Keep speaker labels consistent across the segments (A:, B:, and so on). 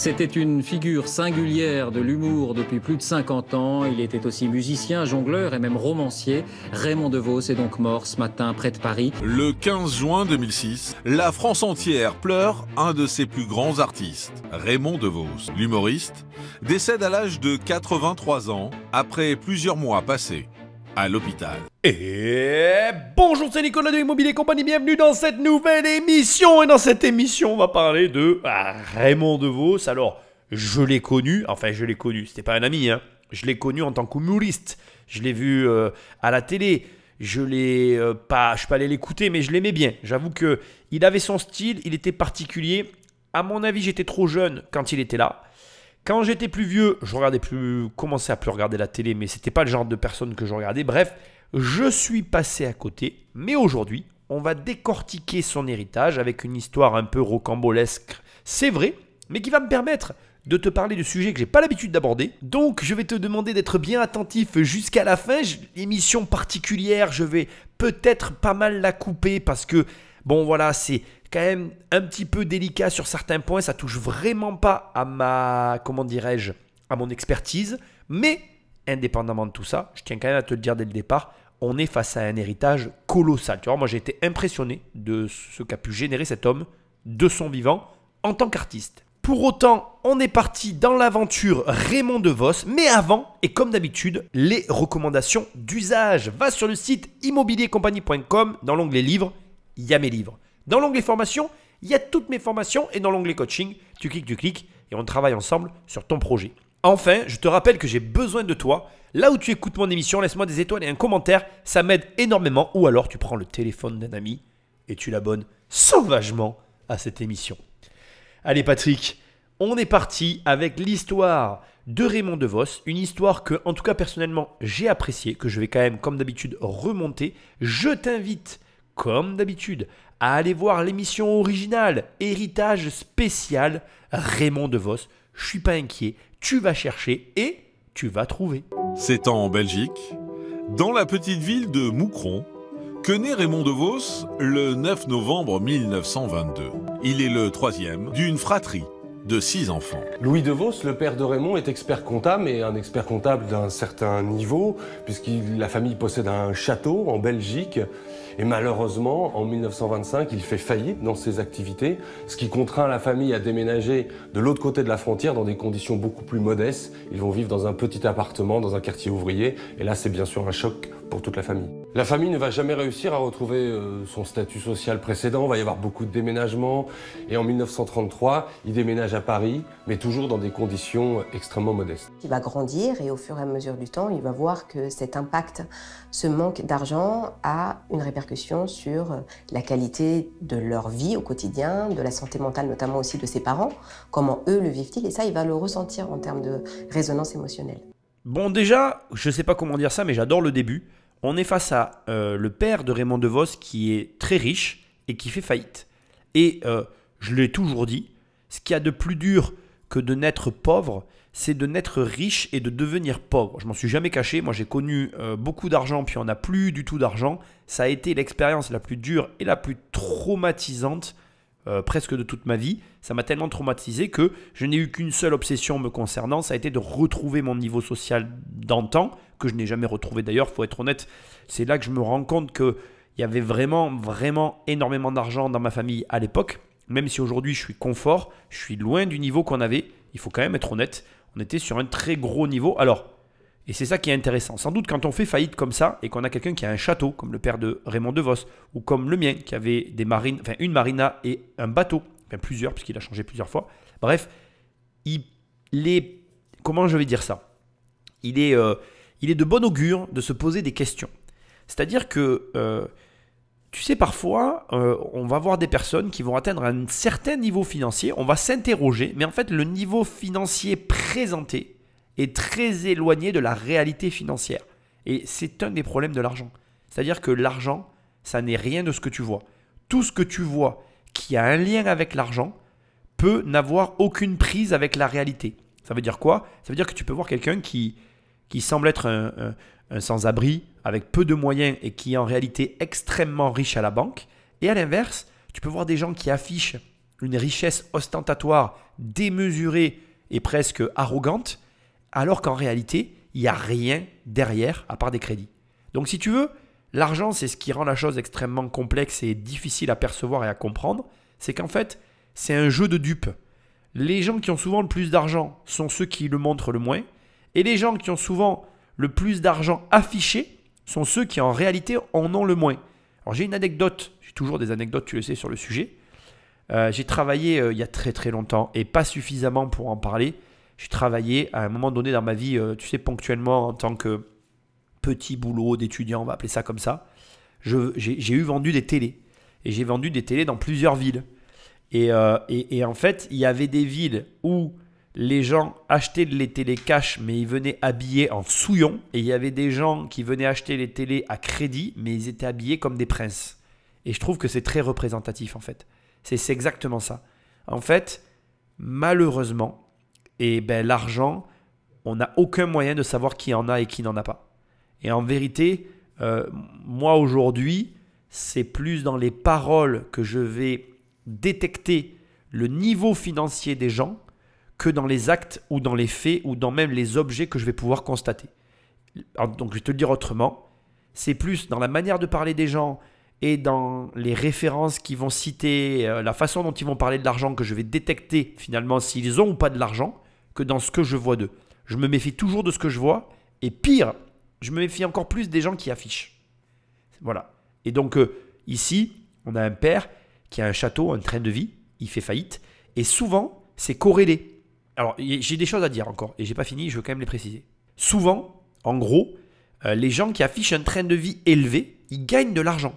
A: C'était une figure singulière de l'humour depuis plus de 50 ans. Il était aussi musicien, jongleur et même romancier. Raymond DeVos est donc mort ce matin près de Paris.
B: Le 15 juin 2006, la France entière pleure un de ses plus grands artistes, Raymond DeVos. L'humoriste décède à l'âge de 83 ans après plusieurs mois passés à l'hôpital.
C: Et bonjour, c'est Nicolas de Immobilier Compagnie, bienvenue dans cette nouvelle émission. Et dans cette émission, on va parler de Raymond DeVos. Alors, je l'ai connu, c'était pas un ami, hein. Je l'ai connu en tant qu'humoriste. Je l'ai vu à la télé. Je suis pas allé l'écouter, mais je l'aimais bien. J'avoue qu'il avait son style, il était particulier. À mon avis, j'étais trop jeune quand il était là. Quand j'étais plus vieux, commençais à plus regarder la télé, mais c'était pas le genre de personne que je regardais. Bref, je suis passé à côté. Mais aujourd'hui, on va décortiquer son héritage avec une histoire un peu rocambolesque, c'est vrai, mais qui va me permettre de te parler de sujets que j'ai pas l'habitude d'aborder. Donc, je vais te demander d'être bien attentif jusqu'à la fin. L'émission particulière, je vais peut-être pas mal la couper parce que, bon voilà, c'est quand même un petit peu délicat sur certains points. Ça touche vraiment pas à à mon expertise. Mais, indépendamment de tout ça, je tiens quand même à te le dire dès le départ, on est face à un héritage colossal. Tu vois, moi j'ai été impressionné de ce qu'a pu générer cet homme de son vivant en tant qu'artiste. Pour autant, on est parti dans l'aventure Raymond DeVos, mais avant, et comme d'habitude, les recommandations d'usage. Va sur le site immobiliercompagnie.com, dans l'onglet livres, il y a mes livres. Dans l'onglet formation, il y a toutes mes formations, et dans l'onglet coaching, tu cliques, et on travaille ensemble sur ton projet. Enfin, je te rappelle que j'ai besoin de toi. Là où tu écoutes mon émission, laisse-moi des étoiles et un commentaire, ça m'aide énormément. Ou alors tu prends le téléphone d'un ami et tu l'abonnes sauvagement à cette émission. Allez Patrick, on est parti avec l'histoire de Raymond DeVos, une histoire que, en tout cas personnellement, j'ai appréciée, que je vais quand même, comme d'habitude, remonter. Je t'invite, comme d'habitude, à aller voir l'émission originale, Héritage spécial, Raymond DeVos. Je suis pas inquiet, tu vas chercher et tu vas trouver.
B: C'est en Belgique, dans la petite ville de Moucron, que naît Raymond DeVos le 9 novembre 1922. Il est le troisième d'une fratrie de 6 enfants.
D: Louis DeVos, le père de Raymond, est expert comptable, et un expert comptable d'un certain niveau, puisque la famille possède un château en Belgique. Et malheureusement, en 1925, il fait faillite dans ses activités, ce qui contraint la famille à déménager de l'autre côté de la frontière dans des conditions beaucoup plus modestes. Ils vont vivre dans un petit appartement, dans un quartier ouvrier, et là c'est bien sûr un choc pour toute la famille. La famille ne va jamais réussir à retrouver son statut social précédent, il va y avoir beaucoup de déménagements, et en 1933, il déménage à Paris, mais toujours dans des conditions extrêmement modestes.
E: Il va grandir et au fur et à mesure du temps, il va voir que cet impact, ce manque d'argent a une répercussion sur la qualité de leur vie au quotidien, de la santé mentale notamment aussi de ses parents, comment eux le vivent-ils, et ça il va le ressentir en termes de résonance émotionnelle.
C: Bon déjà, je ne sais pas comment dire ça, mais j'adore le début. On est face à le père de Raymond DeVos qui est très riche et qui fait faillite. Et je l'ai toujours dit, ce qu'il y a de plus dur que de naître pauvre, c'est de naître riche et de devenir pauvre. Je m'en suis jamais caché. Moi, j'ai connu beaucoup d'argent, puis on n'a plus du tout d'argent. Ça a été l'expérience la plus dure et la plus traumatisante presque de toute ma vie. Ça m'a tellement traumatisé que je n'ai eu qu'une seule obsession me concernant. Ça a été de retrouver mon niveau social d'antan, que je n'ai jamais retrouvé d'ailleurs, il faut être honnête. C'est là que je me rends compte qu'il y avait vraiment énormément d'argent dans ma famille à l'époque. Même si aujourd'hui je suis confort, je suis loin du niveau qu'on avait. Il faut quand même être honnête. On était sur un très gros niveau. Alors, et c'est ça qui est intéressant. Sans doute quand on fait faillite comme ça et qu'on a quelqu'un qui a un château, comme le père de Raymond DeVos, ou comme le mien, qui avait une marina et un bateau, enfin plusieurs, puisqu'il a changé plusieurs fois. Bref, il est, comment je vais dire ça ? Il est de bon augure de se poser des questions. C'est-à-dire que, tu sais, parfois, on va voir des personnes qui vont atteindre un certain niveau financier, on va s'interroger, mais en fait, le niveau financier présenté est très éloigné de la réalité financière. Et c'est un des problèmes de l'argent. C'est-à-dire que l'argent, ça n'est rien de ce que tu vois. Tout ce que tu vois qui a un lien avec l'argent peut n'avoir aucune prise avec la réalité. Ça veut dire quoi ? Ça veut dire que tu peux voir quelqu'un qui semble être un sans-abri avec peu de moyens et qui est en réalité extrêmement riche à la banque. Et à l'inverse, tu peux voir des gens qui affichent une richesse ostentatoire, démesurée et presque arrogante, alors qu'en réalité, il n'y a rien derrière à part des crédits. Donc si tu veux, l'argent, c'est ce qui rend la chose extrêmement complexe et difficile à percevoir et à comprendre. C'est qu'en fait, c'est un jeu de dupes. Les gens qui ont souvent le plus d'argent sont ceux qui le montrent le moins. Et les gens qui ont souvent le plus d'argent affiché sont ceux qui en réalité en ont le moins. Alors j'ai une anecdote, j'ai toujours des anecdotes, tu le sais, sur le sujet. J'ai travaillé il y a très très longtemps et pas suffisamment pour en parler. J'ai travaillé à un moment donné dans ma vie, tu sais, ponctuellement en tant que petit boulot d'étudiant, on va appeler ça comme ça. J'ai vendu des télés. Et j'ai vendu des télés dans plusieurs villes. Et en fait, il y avait des villes où les gens achetaient les télés cash, mais ils venaient habillés en souillon. Et il y avait des gens qui venaient acheter les télés à crédit, mais ils étaient habillés comme des princes. Et je trouve que c'est très représentatif en fait. C'est exactement ça. En fait, malheureusement, l'argent, on n'a aucun moyen de savoir qui en a et qui n'en a pas. Et en vérité, moi aujourd'hui, c'est plus dans les paroles que je vais détecter le niveau financier des gens que dans les actes ou dans les faits ou dans même les objets que je vais pouvoir constater. Donc je vais te le dire autrement, c'est plus dans la manière de parler des gens et dans les références qu'ils vont citer, la façon dont ils vont parler de l'argent que je vais détecter finalement s'ils ont ou pas de l'argent que dans ce que je vois d'eux. Je me méfie toujours de ce que je vois et pire, je me méfie encore plus des gens qui affichent. Voilà. Et donc ici, on a un père qui a un château, un train de vie, il fait faillite et souvent c'est corrélé. Alors j'ai des choses à dire encore et j'ai pas fini, je veux quand même les préciser. Souvent, en gros, les gens qui affichent un train de vie élevé, ils gagnent de l'argent.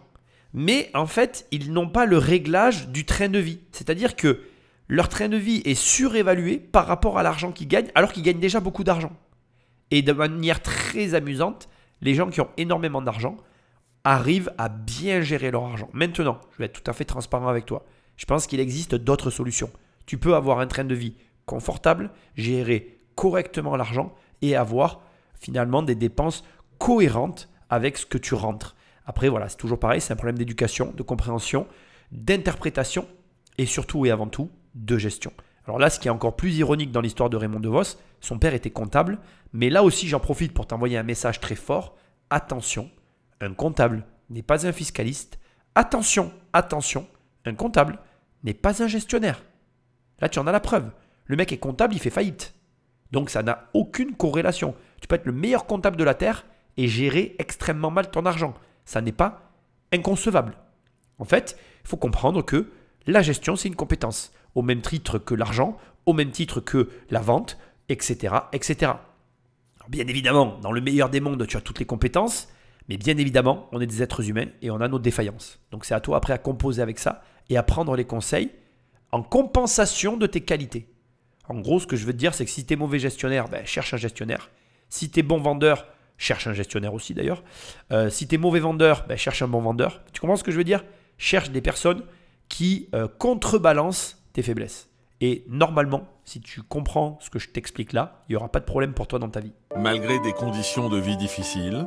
C: Mais en fait, ils n'ont pas le réglage du train de vie. C'est-à-dire que leur train de vie est surévalué par rapport à l'argent qu'ils gagnent, alors qu'ils gagnent déjà beaucoup d'argent. Et de manière très amusante, les gens qui ont énormément d'argent arrivent à bien gérer leur argent. Maintenant, je vais être tout à fait transparent avec toi. Je pense qu'il existe d'autres solutions. Tu peux avoir un train de vie confortable, gérer correctement l'argent et avoir finalement des dépenses cohérentes avec ce que tu rentres. Après, voilà, c'est toujours pareil, c'est un problème d'éducation, de compréhension, d'interprétation et surtout et avant tout, de gestion. Alors là, ce qui est encore plus ironique dans l'histoire de Raymond DeVos, son père était comptable, mais là aussi, j'en profite pour t'envoyer un message très fort. Attention, un comptable n'est pas un fiscaliste. Attention, attention, un comptable n'est pas un gestionnaire. Là, tu en as la preuve. Le mec est comptable, il fait faillite. Donc, ça n'a aucune corrélation. Tu peux être le meilleur comptable de la Terre et gérer extrêmement mal ton argent. Ça n'est pas inconcevable. En fait, il faut comprendre que la gestion, c'est une compétence. Au même titre que l'argent, au même titre que la vente, etc. etc. Alors, bien évidemment, dans le meilleur des mondes, tu as toutes les compétences. Mais bien évidemment, on est des êtres humains et on a nos défaillances. Donc, c'est à toi après à composer avec ça et à prendre les conseils en compensation de tes qualités. En gros, ce que je veux te dire, c'est que si tu es mauvais gestionnaire, cherche un gestionnaire. Si tu es bon vendeur, cherche un gestionnaire aussi d'ailleurs. Si tu es mauvais vendeur, cherche un bon vendeur. Tu comprends ce que je veux dire? Cherche des personnes qui contrebalancent tes faiblesses. Et normalement, si tu comprends ce que je t'explique là, il n'y aura pas de problème pour toi dans ta vie.
B: Malgré des conditions de vie difficiles,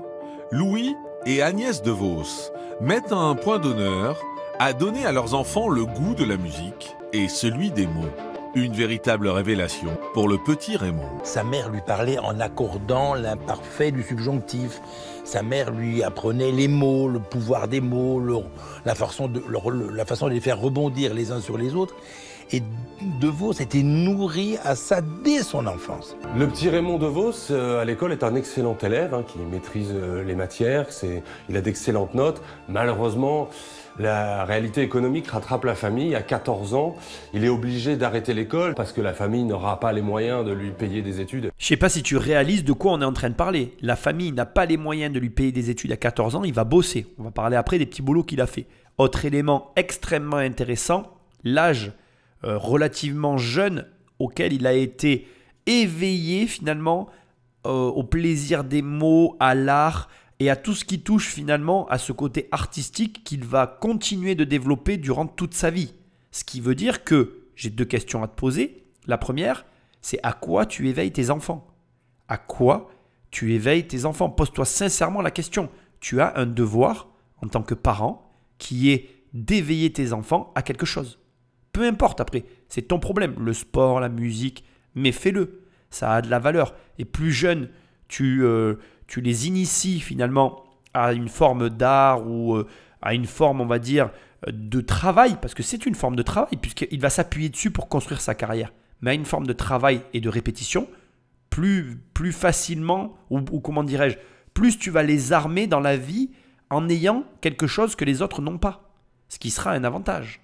B: Louis et Agnès DeVos mettent un point d'honneur à donner à leurs enfants le goût de la musique et celui des mots. Une véritable révélation pour le petit Raymond.
F: Sa mère lui parlait en accordant l'imparfait du subjonctif. Sa mère lui apprenait les mots, le pouvoir des mots, la façon de les faire rebondir les uns sur les autres. Et DeVos était nourri à ça dès son enfance.
D: Le petit Raymond DeVos, à l'école, est un excellent élève qui maîtrise les matières, il a d'excellentes notes. Malheureusement, la réalité économique rattrape la famille. À 14 ans, il est obligé d'arrêter l'école parce que la famille n'aura pas les moyens de lui payer des études.
C: Je ne sais pas si tu réalises de quoi on est en train de parler. La famille n'a pas les moyens de lui payer des études à 14 ans, il va bosser. On va parler après des petits boulots qu'il a fait. Autre élément extrêmement intéressant, l'âge relativement jeune auquel il a été éveillé finalement au plaisir des mots, à l'art et à tout ce qui touche finalement à ce côté artistique qu'il va continuer de développer durant toute sa vie. Ce qui veut dire que j'ai deux questions à te poser. La première, c'est à quoi tu éveilles tes enfants? À quoi tu éveilles tes enfants? Pose-toi sincèrement la question. Tu as un devoir en tant que parent qui est d'éveiller tes enfants à quelque chose. peu importe après, c'est ton problème. Le sport, la musique, mais fais-le. Ça a de la valeur. Et plus jeune, tu les inities finalement à une forme d'art ou à une forme, on va dire, de travail, parce que c'est une forme de travail, puisqu'il va s'appuyer dessus pour construire sa carrière, mais à une forme de travail et de répétition, plus facilement, ou comment dirais-je, plus tu vas les armer dans la vie en ayant quelque chose que les autres n'ont pas, ce qui sera un avantage.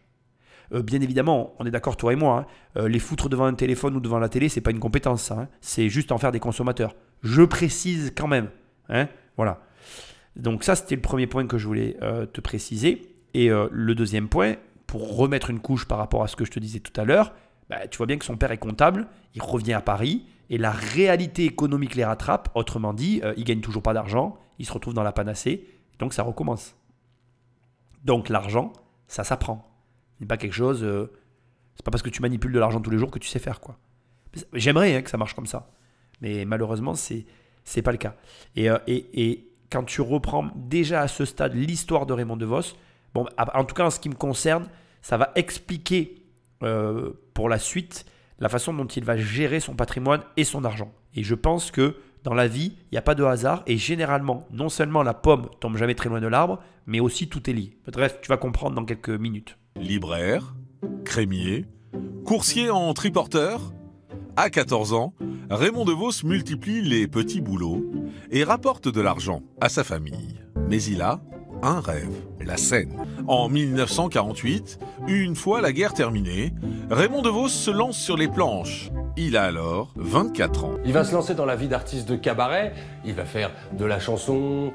C: Bien évidemment, on est d'accord toi et moi, hein, les foutre devant un téléphone ou devant la télé, c'est pas une compétence, ça, hein, c'est juste en faire des consommateurs. Je précise quand même, hein, voilà. Donc ça, c'était le premier point que je voulais te préciser. Et le deuxième point, pour remettre une couche par rapport à ce que je te disais tout à l'heure, bah, tu vois bien que son père est comptable, il revient à Paris et la réalité économique les rattrape. Autrement dit, il ne gagne toujours pas d'argent, il se retrouve dans la panacée, donc ça recommence. Donc l'argent, ça s'apprend. Ce n'est pas quelque chose, c'est pas parce que tu manipules de l'argent tous les jours que tu sais faire, quoi. J'aimerais que ça marche comme ça, mais malheureusement, c'est pas le cas. Et quand tu reprends déjà à ce stade l'histoire de Raymond DeVos, bon, en tout cas en ce qui me concerne, ça va expliquer pour la suite la façon dont il va gérer son patrimoine et son argent. Et je pense que dans la vie, il n'y a pas de hasard et généralement, non seulement la pomme tombe jamais très loin de l'arbre, mais aussi tout est lié. Bref, tu vas comprendre dans quelques minutes.
B: Libraire, crémier, coursier en triporteur. À 14 ans, Raymond DeVos multiplie les petits boulots et rapporte de l'argent à sa famille. Mais il a un rêve, la scène. En 1948, une fois la guerre terminée, Raymond DeVos se lance sur les planches. Il a alors 24 ans.
D: Il va se lancer dans la vie d'artiste de cabaret. Il va faire de la chanson,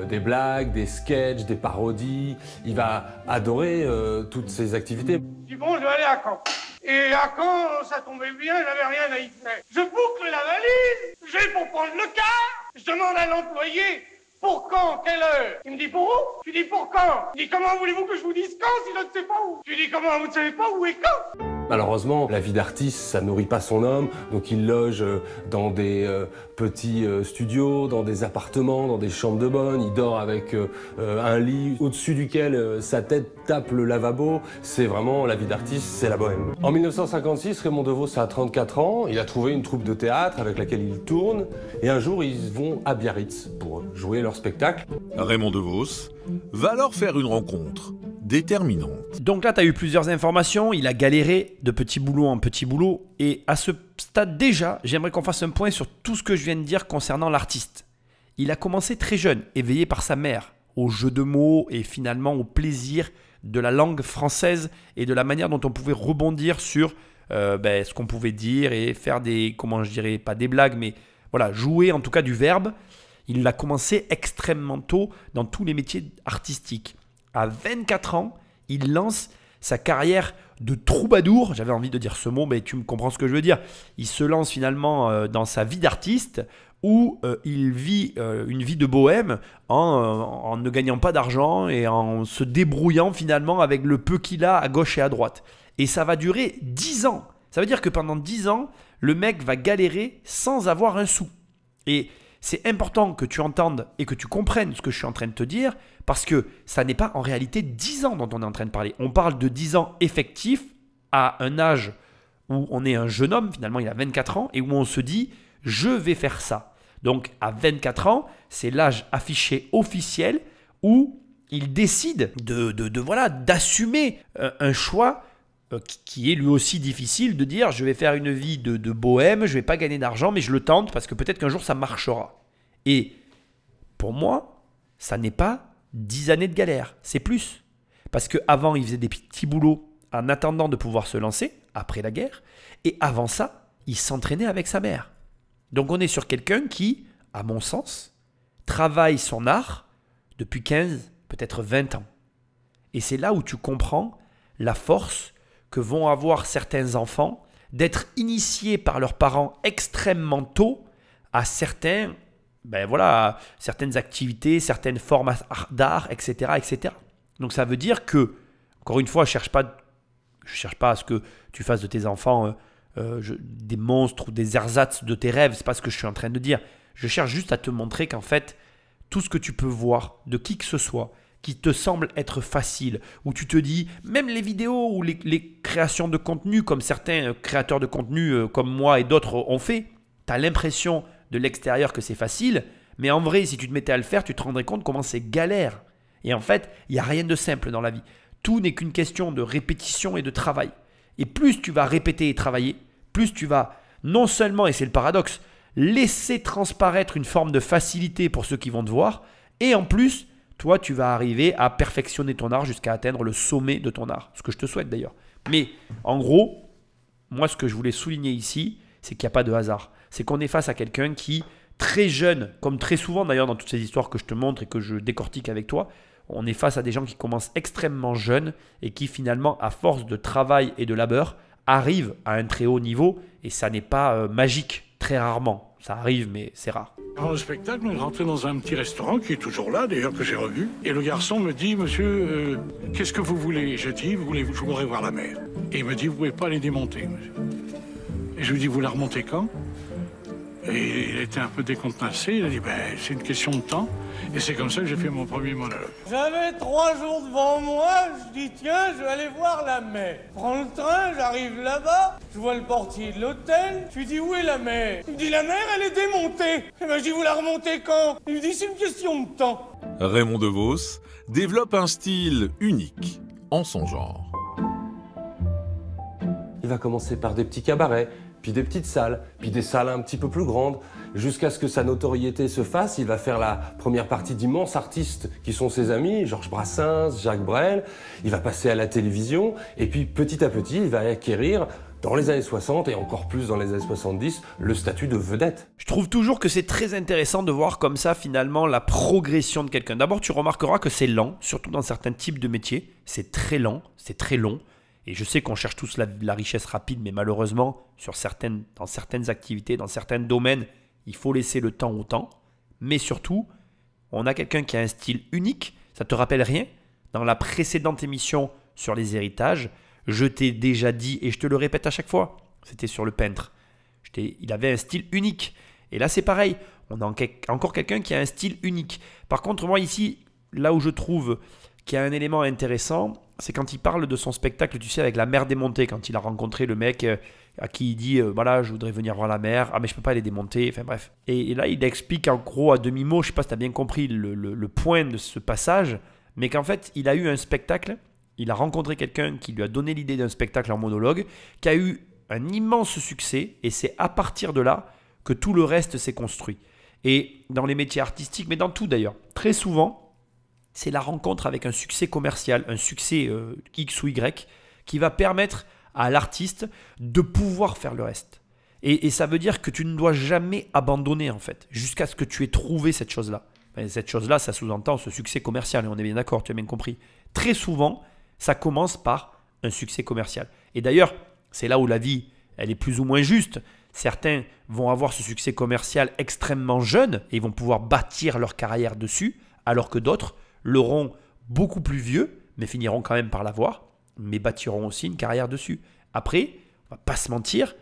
D: des blagues, des sketchs, des parodies. Il va adorer toutes ces activités.
G: Du bon, je vais aller à Caen. Et à Caen, ça tombait bien, j'avais rien à y faire. Je boucle la valise, j'ai pour prendre le car. Je demande à l'employé, pour quand, quelle heure? Il me dit pour où? Je lui dis pour quand? Il dit comment voulez-vous que je vous dise quand si je ne sais pas où? Je lui dis comment vous ne savez pas où et quand?
D: Malheureusement, la vie d'artiste, ça nourrit pas son homme, donc il loge dans des petits studios, dans des appartements, dans des chambres de bonne, il dort avec un lit au-dessus duquel sa tête tape le lavabo. C'est vraiment la vie d'artiste, c'est la bohème. En 1956, Raymond DeVos a 34 ans, il a trouvé une troupe de théâtre avec laquelle il tourne, et un jour ils vont à Biarritz pour jouer leur spectacle.
B: Raymond DeVos va alors faire une rencontre déterminante.
C: Donc là, tu as eu plusieurs informations. Il a galéré de petit boulot en petit boulot. Et à ce stade déjà, j'aimerais qu'on fasse un point sur tout ce que je viens de dire concernant l'artiste. Il a commencé très jeune, éveillé par sa mère, au jeu de mots et finalement au plaisir de la langue française et de la manière dont on pouvait rebondir sur ce qu'on pouvait dire et faire des, comment je dirais, pas des blagues, mais voilà, jouer en tout cas du verbe. Il l'a commencé extrêmement tôt dans tous les métiers artistiques. À 24 ans, il lance sa carrière de troubadour. J'avais envie de dire ce mot, mais tu me comprends ce que je veux dire. Il se lance finalement dans sa vie d'artiste où il vit une vie de bohème en ne gagnant pas d'argent et en se débrouillant finalement avec le peu qu'il a à gauche et à droite. Et ça va durer 10 ans. Ça veut dire que pendant 10 ans, le mec va galérer sans avoir un sou. Et c'est important que tu entendes et que tu comprennes ce que je suis en train de te dire parce que ça n'est pas en réalité 10 ans dont on est en train de parler. On parle de 10 ans effectifs à un âge où on est un jeune homme, finalement il a 24 ans, et où on se dit « je vais faire ça ». Donc à 24 ans, c'est l'âge affiché officiel où il décide d'assumer un choix qui est lui aussi difficile, de dire je vais faire une vie de bohème, je ne vais pas gagner d'argent, mais je le tente parce que peut-être qu'un jour ça marchera. Et pour moi, ça n'est pas 10 années de galère, c'est plus. Parce qu'avant, il faisait des petits boulots en attendant de pouvoir se lancer, après la guerre, et avant ça, il s'entraînait avec sa mère. Donc on est sur quelqu'un qui, à mon sens, travaille son art depuis 15, peut-être 20 ans. Et c'est là où tu comprends la force que vont avoir certains enfants d'être initiés par leurs parents extrêmement tôt à certaines activités, certaines formes d'art, etc., etc. Donc ça veut dire que, encore une fois, je cherche pas à ce que tu fasses de tes enfants des monstres ou des ersatz de tes rêves, c'est pas ce que je suis en train de dire. Je cherche juste à te montrer qu'en fait, tout ce que tu peux voir de qui que ce soit qui te semblent être faciles, où tu te dis, même les vidéos ou les créations de contenu, comme certains créateurs de contenu comme moi et d'autres ont fait, tu as l'impression de l'extérieur que c'est facile, mais en vrai, si tu te mettais à le faire, tu te rendrais compte comment c'est galère. Et en fait, il n'y a rien de simple dans la vie. Tout n'est qu'une question de répétition et de travail. Et plus tu vas répéter et travailler, plus tu vas non seulement, et c'est le paradoxe, laisser transparaître une forme de facilité pour ceux qui vont te voir, et en plus, toi, tu vas arriver à perfectionner ton art jusqu'à atteindre le sommet de ton art. Ce que je te souhaite d'ailleurs. Mais en gros, moi, ce que je voulais souligner ici, c'est qu'il n'y a pas de hasard. C'est qu'on est face à quelqu'un qui, très jeune, comme très souvent d'ailleurs dans toutes ces histoires que je te montre et que je décortique avec toi, on est face à des gens qui commencent extrêmement jeunes et qui finalement, à force de travail et de labeur, arrivent à un très haut niveau. Et ça n'est pas magique, très rarement. Ça arrive, mais c'est rare.
H: Avant le spectacle, on est rentré dans un petit restaurant qui est toujours là, d'ailleurs, que j'ai revu. Et le garçon me dit, monsieur, qu'est-ce que vous voulez? Je dis, je voudrais voir la mer. Et il me dit, vous pouvez pas les démonter, monsieur. Et je lui dis, vous la remontez quand? Et il était un peu décontenancé. Il a dit, c'est une question de temps. Et c'est comme ça que j'ai fait mon premier monologue.
G: J'avais 3 jours devant moi, je dis tiens, je vais aller voir la mer. Je prends le train, j'arrive là-bas, je vois le portier de l'hôtel, je lui dis où est la mer? Il me dit la mer elle est démontée. Et je dis vous la remontez quand? Il me dit c'est une question de temps.
B: Raymond DeVos développe un style unique en son genre.
D: Il va commencer par des petits cabarets, puis des petites salles, puis des salles un petit peu plus grandes. Jusqu'à ce que sa notoriété se fasse, il va faire la première partie d'immenses artistes qui sont ses amis, Georges Brassens, Jacques Brel. Il va passer à la télévision et puis petit à petit, il va acquérir, dans les années 60 et encore plus dans les années 70, le statut de vedette.
C: Je trouve toujours que c'est très intéressant de voir comme ça finalement la progression de quelqu'un. D'abord, tu remarqueras que c'est lent, surtout dans certains types de métiers. C'est très lent, c'est très long. Et je sais qu'on cherche tous la richesse rapide, mais malheureusement, dans certaines activités, dans certains domaines, il faut laisser le temps au temps. Mais surtout, on a quelqu'un qui a un style unique. Ça te rappelle rien? Dans la précédente émission sur les héritages, je t'ai déjà dit, et je te le répète à chaque fois, c'était sur le peintre. Il avait un style unique. Et là, c'est pareil. On a encore quelqu'un qui a un style unique. Par contre, moi ici, là où je trouve qu'il y a un élément intéressant, c'est quand il parle de son spectacle, tu sais, avec la mer démontée, quand il a rencontré le mec à qui il dit voilà, je voudrais venir voir la mer, ah mais je peux pas les démonter, enfin bref. Et là, il explique en gros à demi-mot, je sais pas si tu as bien compris le point de ce passage, mais qu'en fait, il a eu un spectacle, il a rencontré quelqu'un qui lui a donné l'idée d'un spectacle en monologue, qui a eu un immense succès, et c'est à partir de là que tout le reste s'est construit. Et dans les métiers artistiques, mais dans tout d'ailleurs, très souvent, c'est la rencontre avec un succès commercial, un succès X ou Y, qui va permettre à l'artiste de pouvoir faire le reste. Et ça veut dire que tu ne dois jamais abandonner en fait, jusqu'à ce que tu aies trouvé cette chose-là. Cette chose-là, ça sous-entend ce succès commercial, et on est bien d'accord, tu as bien compris. Très souvent, ça commence par un succès commercial. Et d'ailleurs, c'est là où la vie, elle est plus ou moins juste. Certains vont avoir ce succès commercial extrêmement jeune, et ils vont pouvoir bâtir leur carrière dessus, alors que d'autres l'auront beaucoup plus vieux, mais finiront quand même par l'avoir, mais bâtiront aussi une carrière dessus. Après, on va pas se mentir,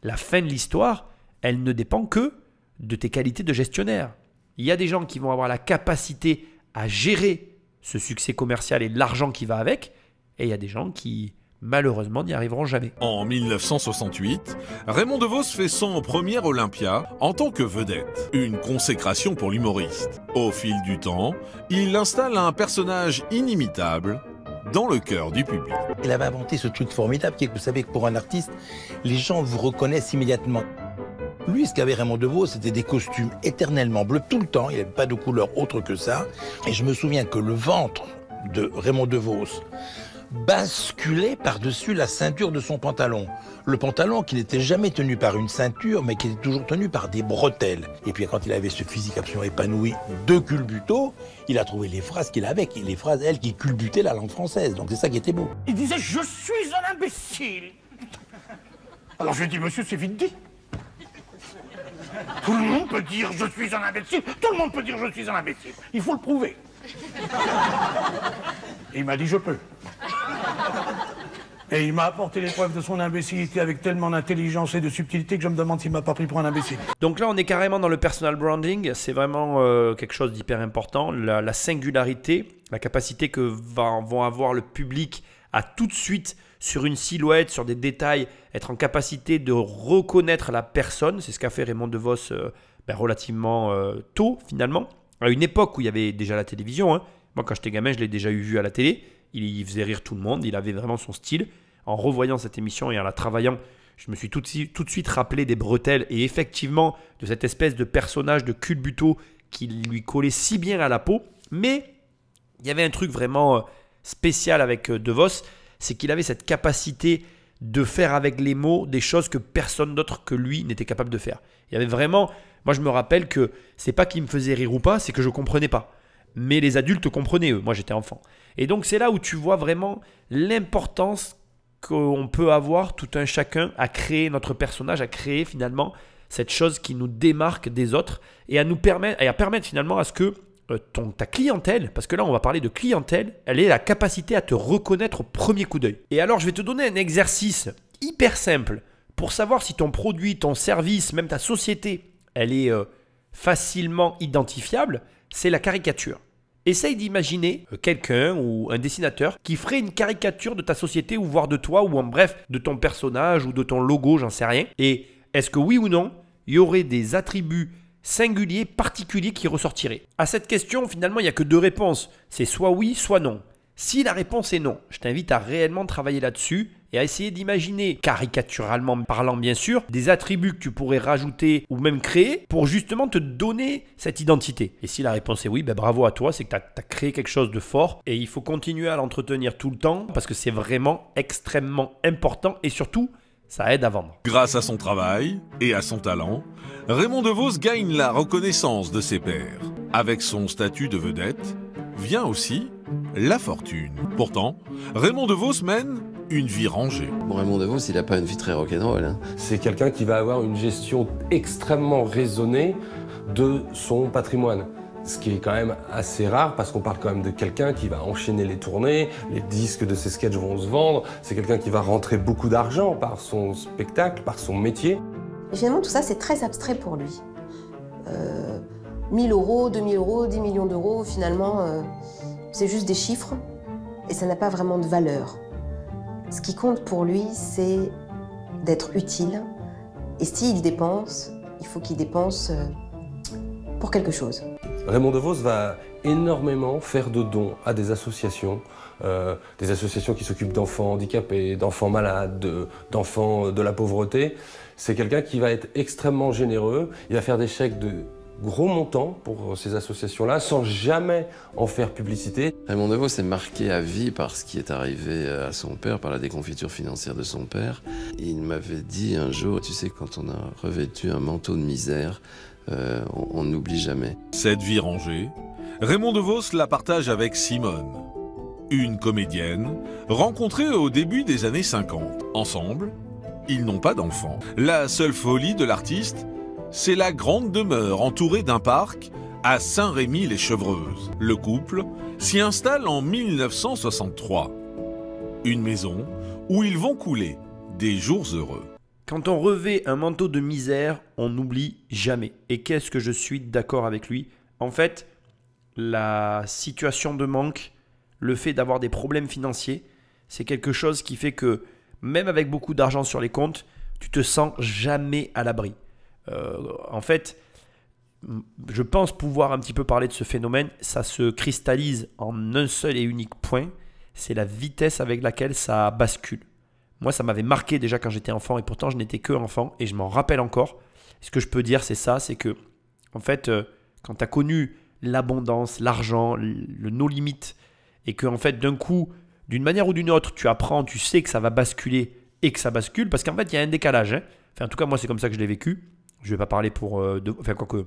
C: la fin de l'histoire, elle ne dépend que de tes qualités de gestionnaire. Il y a des gens qui vont avoir la capacité à gérer ce succès commercial et l'argent qui va avec, et il y a des gens qui, malheureusement, n'y arriveront jamais.
B: En 1968, Raymond DeVos fait son premier Olympia en tant que vedette. Une consécration pour l'humoriste. Au fil du temps, il installe un personnage inimitable dans le cœur du public.
F: Il avait inventé ce truc formidable qui est que vous savez que pour un artiste, les gens vous reconnaissent immédiatement. Lui, ce qu'avait Raymond DeVos, c'était des costumes éternellement bleus tout le temps. Il n'y avait pas de couleur autre que ça. Et je me souviens que le ventre de Raymond DeVos basculait par-dessus la ceinture de son pantalon. Le pantalon qui n'était jamais tenu par une ceinture, mais qui était toujours tenu par des bretelles. Et puis quand il avait ce physique absolument épanoui de culbuto, il a trouvé les phrases qu'il avait, les phrases, elles, qui culbutaient la langue française. Donc c'est ça qui était beau.
G: Il disait je suis un imbécile. Alors je lui ai dit monsieur c'est vite dit. Tout le monde peut dire je suis un imbécile, tout le monde peut dire je suis un imbécile. Il faut le prouver. Et il m'a dit je peux.
H: Et il m'a apporté les preuves de son imbécilité avec tellement d'intelligence et de subtilité que je me demande s'il m'a pas pris pour un imbécile.
C: Donc là, on est carrément dans le personal branding. C'est vraiment quelque chose d'hyper important. La singularité, la capacité que vont avoir le public à tout de suite, sur une silhouette, sur des détails, être en capacité de reconnaître la personne. C'est ce qu'a fait Raymond DeVos relativement tôt, finalement. À une époque où il y avait déjà la télévision. Moi, quand j'étais gamin, je l'ai déjà vu à la télé. Il faisait rire tout le monde. Il avait vraiment son style. En revoyant cette émission et en la travaillant, je me suis tout de suite rappelé des bretelles et effectivement de cette espèce de personnage de culbuto qui lui collait si bien à la peau. Mais il y avait un truc vraiment spécial avec DeVos, c'est qu'il avait cette capacité de faire avec les mots des choses que personne d'autre que lui n'était capable de faire. Il y avait vraiment, moi je me rappelle que c'est pas qu'il me faisait rire ou pas, c'est que je comprenais pas. Mais les adultes comprenaient eux, moi j'étais enfant. Et donc c'est là où tu vois vraiment l'importance qu'on peut avoir tout un chacun à créer notre personnage, à créer finalement cette chose qui nous démarque des autres et à permettre finalement à ce que ta clientèle, parce que là on va parler de clientèle, elle ait la capacité à te reconnaître au premier coup d'œil. Et alors je vais te donner un exercice hyper simple pour savoir si ton produit, ton service, même ta société, elle est facilement identifiable, c'est la caricature. Essaye d'imaginer quelqu'un ou un dessinateur qui ferait une caricature de ta société ou voire de toi ou en bref de ton personnage ou de ton logo, j'en sais rien. Et est-ce que oui ou non, il y aurait des attributs singuliers, particuliers qui ressortiraient? À cette question, finalement, il n'y a que deux réponses. C'est soit oui, soit non. Si la réponse est non, je t'invite à réellement travailler là-dessus et à essayer d'imaginer, caricaturalement parlant bien sûr, des attributs que tu pourrais rajouter ou même créer pour justement te donner cette identité. Et si la réponse est oui, bravo à toi, c'est que tu as créé quelque chose de fort et il faut continuer à l'entretenir tout le temps parce que c'est vraiment extrêmement important et surtout, ça aide à vendre.
B: Grâce à son travail et à son talent, Raymond DeVos gagne la reconnaissance de ses pairs. Avec son statut de vedette, vient aussi la fortune. Pourtant, Raymond DeVos mène une vie rangée.
I: Bon, Raymond DeVos, il n'a pas une vie très rock'n'roll.
D: C'est quelqu'un qui va avoir une gestion extrêmement raisonnée de son patrimoine. Ce qui est quand même assez rare parce qu'on parle quand même de quelqu'un qui va enchaîner les tournées, les disques de ses sketchs vont se vendre, c'est quelqu'un qui va rentrer beaucoup d'argent par son spectacle, par son métier.
E: Et finalement, tout ça, c'est très abstrait pour lui. 1000 euros, 2000 euros, 10 millions d'euros, finalement, c'est juste des chiffres et ça n'a pas vraiment de valeur. Ce qui compte pour lui, c'est d'être utile. Et s'il dépense, il faut qu'il dépense pour quelque chose.
D: Raymond DeVos va énormément faire de dons à des associations qui s'occupent d'enfants handicapés, d'enfants malades, d'enfants de la pauvreté. C'est quelqu'un qui va être extrêmement généreux. Il va faire des chèques de gros montants pour ces associations-là, sans jamais en faire publicité.
I: Raymond DeVos est marqué à vie par ce qui est arrivé à son père, par la déconfiture financière de son père. Il m'avait dit un jour, tu sais, quand on a revêtu un manteau de misère, on n'oublie jamais.
B: Cette vie rangée, Raymond DeVos la partage avec Simone, une comédienne rencontrée au début des années 50. Ensemble, ils n'ont pas d'enfants. La seule folie de l'artiste, c'est la grande demeure entourée d'un parc à Saint-Rémy-les-Chevreuses. Le couple s'y installe en 1963. Une maison où ils vont couler des jours heureux.
C: Quand on revêt un manteau de misère, on n'oublie jamais. Et qu'est-ce que je suis d'accord avec lui? En fait, la situation de manque, le fait d'avoir des problèmes financiers, c'est quelque chose qui fait que même avec beaucoup d'argent sur les comptes, tu te sens jamais à l'abri. En fait, je pense pouvoir un petit peu parler de ce phénomène. Ça se cristallise en un seul et unique point, c'est la vitesse avec laquelle ça bascule. Moi, ça m'avait marqué déjà quand j'étais enfant et pourtant je n'étais que enfant et je m'en rappelle encore. Ce que je peux dire, c'est ça, c'est que en fait, quand tu as connu l'abondance, l'argent, le no limite et que en fait, d'un coup, d'une manière ou d'une autre, tu apprends, tu sais que ça va basculer et que ça bascule parce qu'en fait, il y a un décalage. Enfin, en tout cas, moi, c'est comme ça que je l'ai vécu. Je ne vais pas parler pour... Enfin, quoique,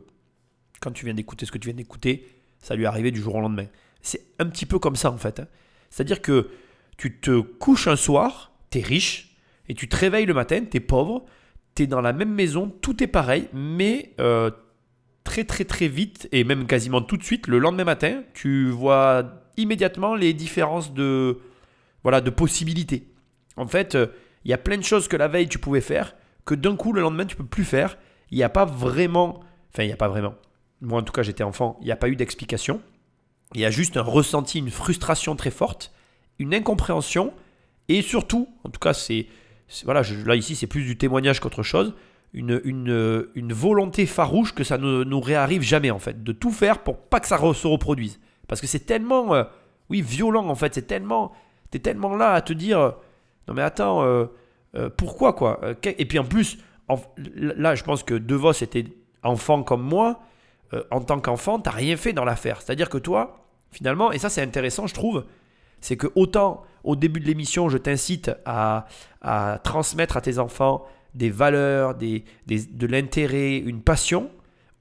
C: quand tu viens d'écouter ce que tu viens d'écouter, ça lui est arrivé du jour au lendemain. C'est un petit peu comme ça, en fait. C'est-à-dire que tu te couches un soir, tu es riche, et tu te réveilles le matin, tu es pauvre, tu es dans la même maison, tout est pareil, mais très, très, très vite, et même quasiment tout de suite, le lendemain matin, tu vois immédiatement les différences de possibilités. En fait, il y a plein de choses que la veille tu pouvais faire, que d'un coup le lendemain tu peux plus faire. Il n'y a pas vraiment, moi en tout cas j'étais enfant, il n'y a pas eu d'explication. Il y a juste un ressenti, une frustration très forte, une incompréhension et surtout, en tout cas là ici c'est plus du témoignage qu'autre chose, une volonté farouche que ça ne nous réarrive jamais en fait, de tout faire pour pas que ça se reproduise. Parce que c'est tellement, violent en fait, t'es tellement là à te dire, non mais attends, pourquoi quoi? Et puis en plus, là je pense que De Vos était enfant comme moi, en tant qu'enfant, t'as rien fait dans l'affaire. C'est-à-dire que toi, finalement, et ça c'est intéressant je trouve, c'est que autant au début de l'émission je t'incite à transmettre à tes enfants des valeurs, de l'intérêt, une passion,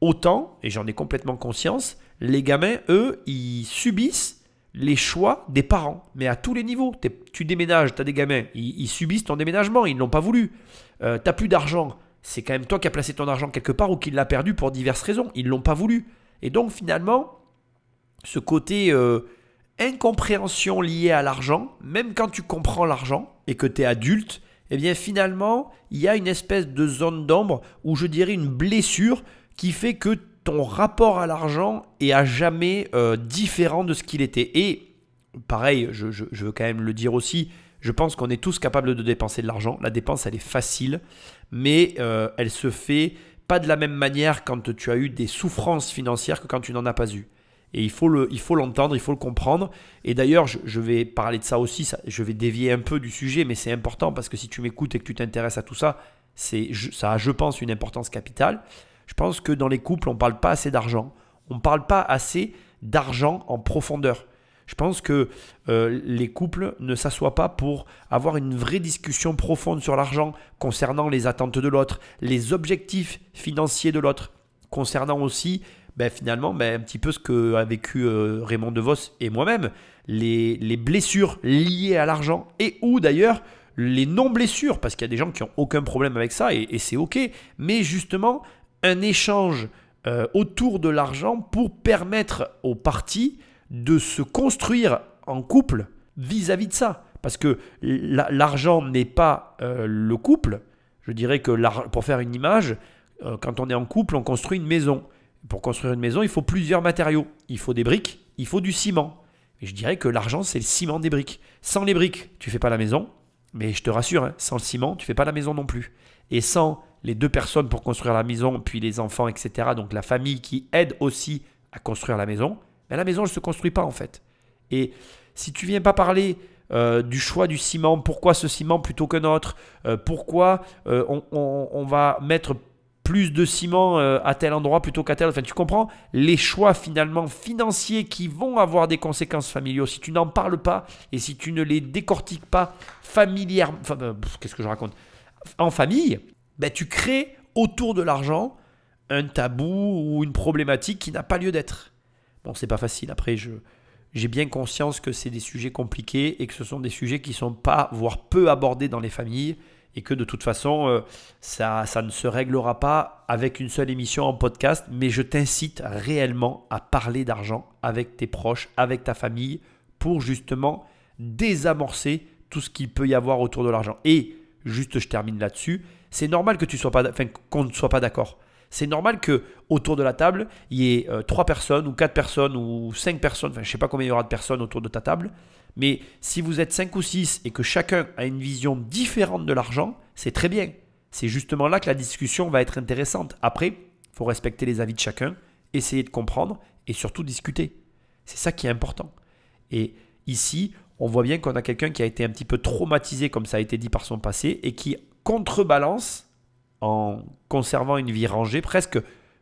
C: autant, et j'en ai complètement conscience, les gamins, eux, ils subissent les choix des parents, mais à tous les niveaux. Tu déménages, tu as des gamins, ils subissent ton déménagement, ils ne l'ont pas voulu. Tu n'as plus d'argent, c'est quand même toi qui as placé ton argent quelque part ou qui l'as perdu pour diverses raisons, ils ne l'ont pas voulu. Et donc finalement, ce côté incompréhension liée à l'argent, même quand tu comprends l'argent et que tu es adulte, eh bien finalement, il y a une espèce de zone d'ombre ou je dirais une blessure qui fait que ton rapport à l'argent est à jamais différent de ce qu'il était. Et pareil, je veux quand même le dire aussi, je pense qu'on est tous capables de dépenser de l'argent. La dépense, elle est facile, mais elle se fait pas de la même manière quand tu as eu des souffrances financières que quand tu n'en as pas eu. Et il faut l'entendre, il faut le comprendre. Et d'ailleurs, je vais parler de ça aussi, je vais dévier un peu du sujet, mais c'est important parce que si tu m'écoutes et que tu t'intéresses à tout ça, ça a, je pense, une importance capitale. Je pense que dans les couples, on ne parle pas assez d'argent. On ne parle pas assez d'argent en profondeur. Je pense que les couples ne s'assoient pas pour avoir une vraie discussion profonde sur l'argent concernant les attentes de l'autre, les objectifs financiers de l'autre, concernant aussi finalement un petit peu ce qu'a vécu Raymond De Vos et moi-même, les blessures liées à l'argent et ou d'ailleurs les non-blessures, parce qu'il y a des gens qui n'ont aucun problème avec ça et c'est ok, mais justement un échange autour de l'argent pour permettre aux parties de se construire en couple vis-à-vis de ça. Parce que l'argent n'est pas le couple. Je dirais que pour faire une image, quand on est en couple, on construit une maison. Pour construire une maison, il faut plusieurs matériaux. Il faut des briques, il faut du ciment. Et je dirais que l'argent, c'est le ciment des briques. Sans les briques, tu ne fais pas la maison. Mais je te rassure, sans le ciment, tu ne fais pas la maison non plus. Et sans les deux personnes pour construire la maison, puis les enfants, etc., donc la famille qui aide aussi à construire la maison, la maison, elle ne se construit pas en fait. Et si tu ne viens pas parler du choix du ciment, pourquoi ce ciment plutôt qu'un autre, pourquoi on va mettre plus de ciment à tel endroit plutôt qu'à tel. Enfin, tu comprends les choix finalement financiers qui vont avoir des conséquences familiaux. Si tu n'en parles pas et si tu ne les décortiques pas familièrement, qu'est-ce que je raconte? En famille, tu crées autour de l'argent un tabou ou une problématique qui n'a pas lieu d'être. Bon, c'est pas facile. Après, j'ai bien conscience que c'est des sujets compliqués et que ce sont des sujets qui ne sont pas, voire peu abordés dans les familles. Et que de toute façon, ça ne se réglera pas avec une seule émission en podcast. Mais je t'incite réellement à parler d'argent avec tes proches, avec ta famille, pour justement désamorcer tout ce qu'il peut y avoir autour de l'argent. Et juste, je termine là-dessus, c'est normal que qu'on ne soit pas d'accord. C'est normal qu'autour de la table, il y ait 3 personnes ou 4 personnes ou 5 personnes, je ne sais pas combien il y aura de personnes autour de ta table. Mais si vous êtes 5 ou 6 et que chacun a une vision différente de l'argent, c'est très bien. C'est justement là que la discussion va être intéressante. Après, il faut respecter les avis de chacun, essayer de comprendre et surtout discuter. C'est ça qui est important. Et ici, on voit bien qu'on a quelqu'un qui a été un petit peu traumatisé, comme ça a été dit par son passé, et qui contrebalance en conservant une vie rangée, presque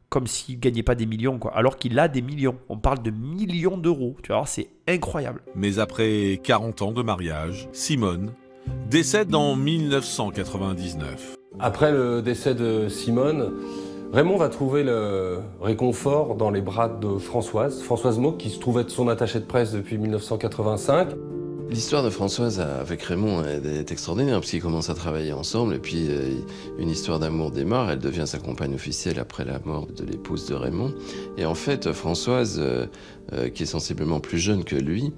C: comme s'il ne gagnait pas des millions, alors qu'il a des millions. On parle de millions d'euros, tu vois, c'est incroyable.
B: Mais après 40 ans de mariage, Simone décède en 1999.
D: Après le décès de Simone, Raymond va trouver le réconfort dans les bras de Françoise Mauck, qui se trouve être son attachée de presse depuis 1985.
I: L'histoire de Françoise avec Raymond est extraordinaire parce qu'ils commencent à travailler ensemble et puis une histoire d'amour démarre. Elle devient sa compagne officielle après la mort de l'épouse de Raymond. Et en fait, Françoise, qui est sensiblement plus jeune que lui,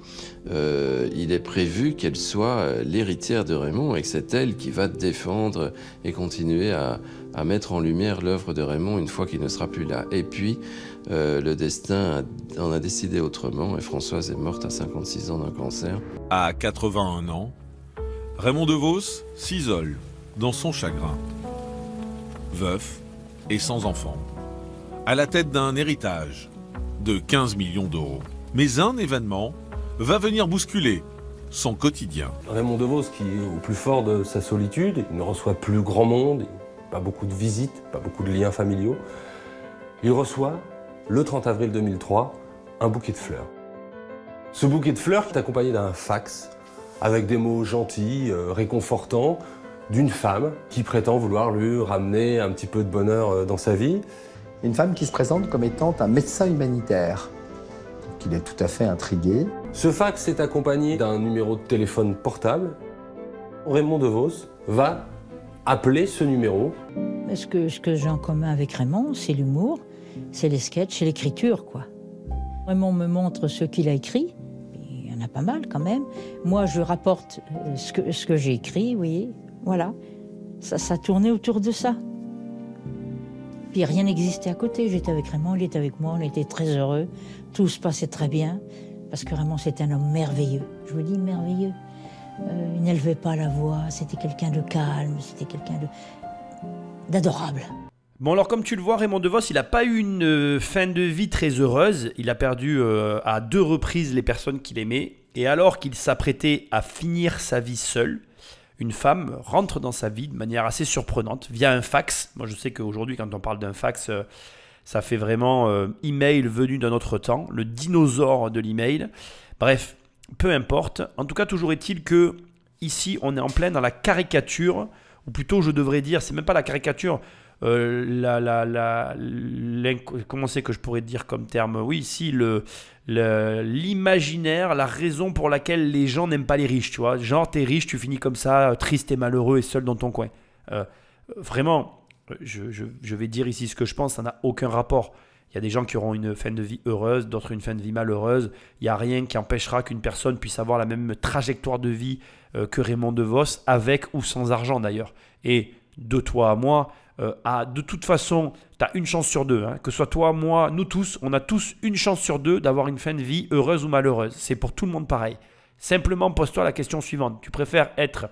I: il est prévu qu'elle soit l'héritière de Raymond et que c'est elle qui va défendre et continuer à mettre en lumière l'œuvre de Raymond une fois qu'il ne sera plus là. Et puis, le destin en a décidé autrement et Françoise est morte à 56 ans d'un cancer.
B: À 81 ans, Raymond DeVos s'isole dans son chagrin. Veuf et sans enfant, à la tête d'un héritage de 15 millions d'euros. Mais un événement va venir bousculer son quotidien.
D: Raymond DeVos, qui est au plus fort de sa solitude, il ne reçoit plus grand monde, pas beaucoup de visites, pas beaucoup de liens familiaux. Il reçoit, le 30 avril 2003, un bouquet de fleurs. Ce bouquet de fleurs est accompagné d'un fax avec des mots gentils, réconfortants, d'une femme qui prétend vouloir lui ramener un petit peu de bonheur dans sa vie.
J: Une femme qui se présente comme étant un médecin humanitaire. Donc il est tout à fait intrigué.
D: Ce fax est accompagné d'un numéro de téléphone portable. Raymond DeVos va appeler ce numéro.
K: Ce que j'ai en commun avec Raymond, c'est l'humour, c'est les sketchs, c'est l'écriture, quoi. Raymond me montre ce qu'il a écrit. Il y en a pas mal quand même. Moi, je rapporte ce que j'ai écrit, vous voyez. Voilà. Ça tournait autour de ça. Puis rien n'existait à côté. J'étais avec Raymond, il était avec moi, on était très heureux. Tout se passait très bien. Parce que Raymond, c'est un homme merveilleux. Je vous dis merveilleux. Il n'élevait pas la voix, c'était quelqu'un de calme, c'était quelqu'un d'adorable.
C: Bon alors comme tu le vois, Raymond DeVos, il n'a pas eu une fin de vie très heureuse. Il a perdu à 2 reprises les personnes qu'il aimait. Et alors qu'il s'apprêtait à finir sa vie seul, une femme rentre dans sa vie de manière assez surprenante via un fax. Moi je sais qu'aujourd'hui quand on parle d'un fax, ça fait vraiment email venu d'un autre temps, le dinosaure de l'email. Bref, peu importe. En tout cas, toujours est-il que ici on est en plein dans la caricature, ou plutôt je devrais dire, c'est même pas la caricature, comment c'est que je pourrais dire comme terme? Oui, ici, l'imaginaire, la raison pour laquelle les gens n'aiment pas les riches, tu vois. Genre, t'es riche, tu finis comme ça, triste et malheureux et seul dans ton coin. Vraiment, je vais dire ici ce que je pense, ça n'a aucun rapport. Il y a des gens qui auront une fin de vie heureuse, d'autres une fin de vie malheureuse. Il n'y a rien qui empêchera qu'une personne puisse avoir la même trajectoire de vie que Raymond DeVos, avec ou sans argent d'ailleurs. Et de toi à moi, de toute façon, tu as une chance sur deux. Hein. Que ce soit toi, moi, nous tous, on a tous une chance sur deux d'avoir une fin de vie heureuse ou malheureuse. C'est pour tout le monde pareil. Simplement, pose-toi la question suivante. Tu préfères être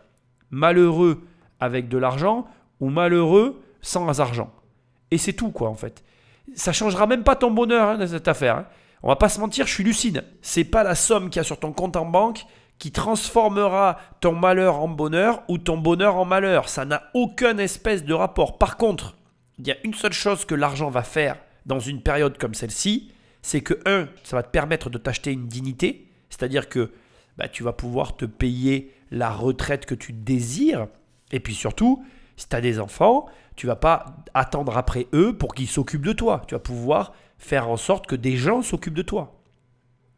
C: malheureux avec de l'argent ou malheureux sans argent? Et c'est tout, quoi, en fait. Ça ne changera même pas ton bonheur dans cette affaire. Hein. On va pas se mentir, je suis lucide. C'est pas la somme qu'il y a sur ton compte en banque qui transformera ton malheur en bonheur ou ton bonheur en malheur. Ça n'a aucun espèce de rapport. Par contre, il y a une seule chose que l'argent va faire dans une période comme celle-ci, c'est que, ça va te permettre de t'acheter une dignité, c'est-à-dire que tu vas pouvoir te payer la retraite que tu désires, et puis surtout, si tu as des enfants, tu ne vas pas attendre après eux pour qu'ils s'occupent de toi. Tu vas pouvoir faire en sorte que des gens s'occupent de toi.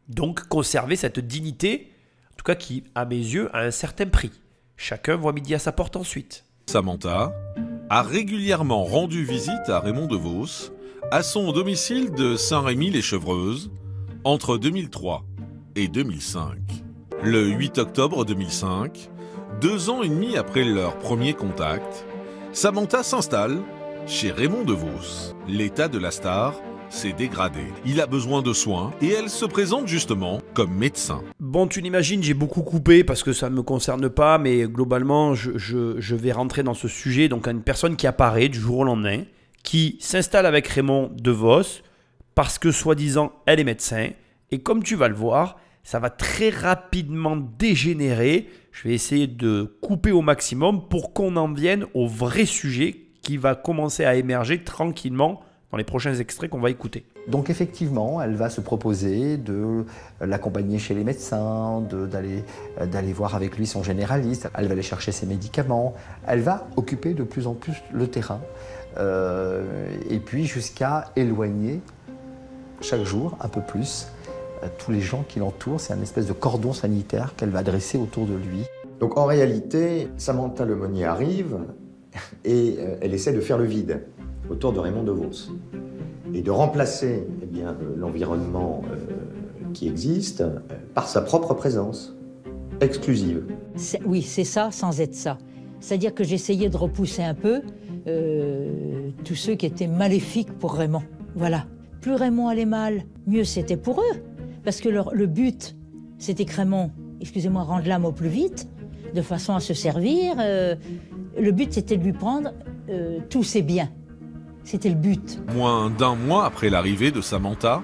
C: Donc, conserver cette dignité, en tout cas qui, à mes yeux, a un certain prix. Chacun voit midi à sa porte ensuite.
B: Samantha a régulièrement rendu visite à Raymond DeVos à son domicile de Saint-Rémy-les-Chevreuses entre 2003 et 2005. Le 8 octobre 2005, 2 ans et demi après leur premier contact, Samantha s'installe chez Raymond DeVos. L'état de la star s'est dégradé. Il a besoin de soins et elle se présente justement comme médecin.
C: Bon, tu l'imagines, j'ai beaucoup coupé parce que ça ne me concerne pas, mais globalement, je vais rentrer dans ce sujet. Donc, une personne qui apparaît du jour au lendemain, qui s'installe avec Raymond DeVos parce que, soi-disant, elle est médecin. Et comme tu vas le voir, ça va très rapidement dégénérer. Je vais essayer de couper au maximum pour qu'on en vienne au vrai sujet qui va commencer à émerger tranquillement dans les prochains extraits qu'on va écouter.
J: Donc effectivement, elle va se proposer de l'accompagner chez les médecins, d'aller voir avec lui son généraliste, elle va aller chercher ses médicaments, elle va occuper de plus en plus le terrain, et puis jusqu'à éloigner chaque jour un peu plus tous les gens qui l'entourent. C'est un espèce de cordon sanitaire qu'elle va dresser autour de lui. Donc en réalité, Samantha Lemonnier arrive et elle essaie de faire le vide autour de Raymond DeVos et de remplacer l'environnement qui existe par sa propre présence exclusive.
K: Oui, c'est ça sans être ça. C'est-à-dire que j'essayais de repousser un peu tous ceux qui étaient maléfiques pour Raymond. Voilà. Plus Raymond allait mal, mieux c'était pour eux. Parce que le but, c'était que Raymond, excusez-moi, rende l'âme au plus vite, de façon à se servir. Le but, c'était de lui prendre tous ses biens. C'était le but.
B: Moins d'un mois après l'arrivée de Samantha,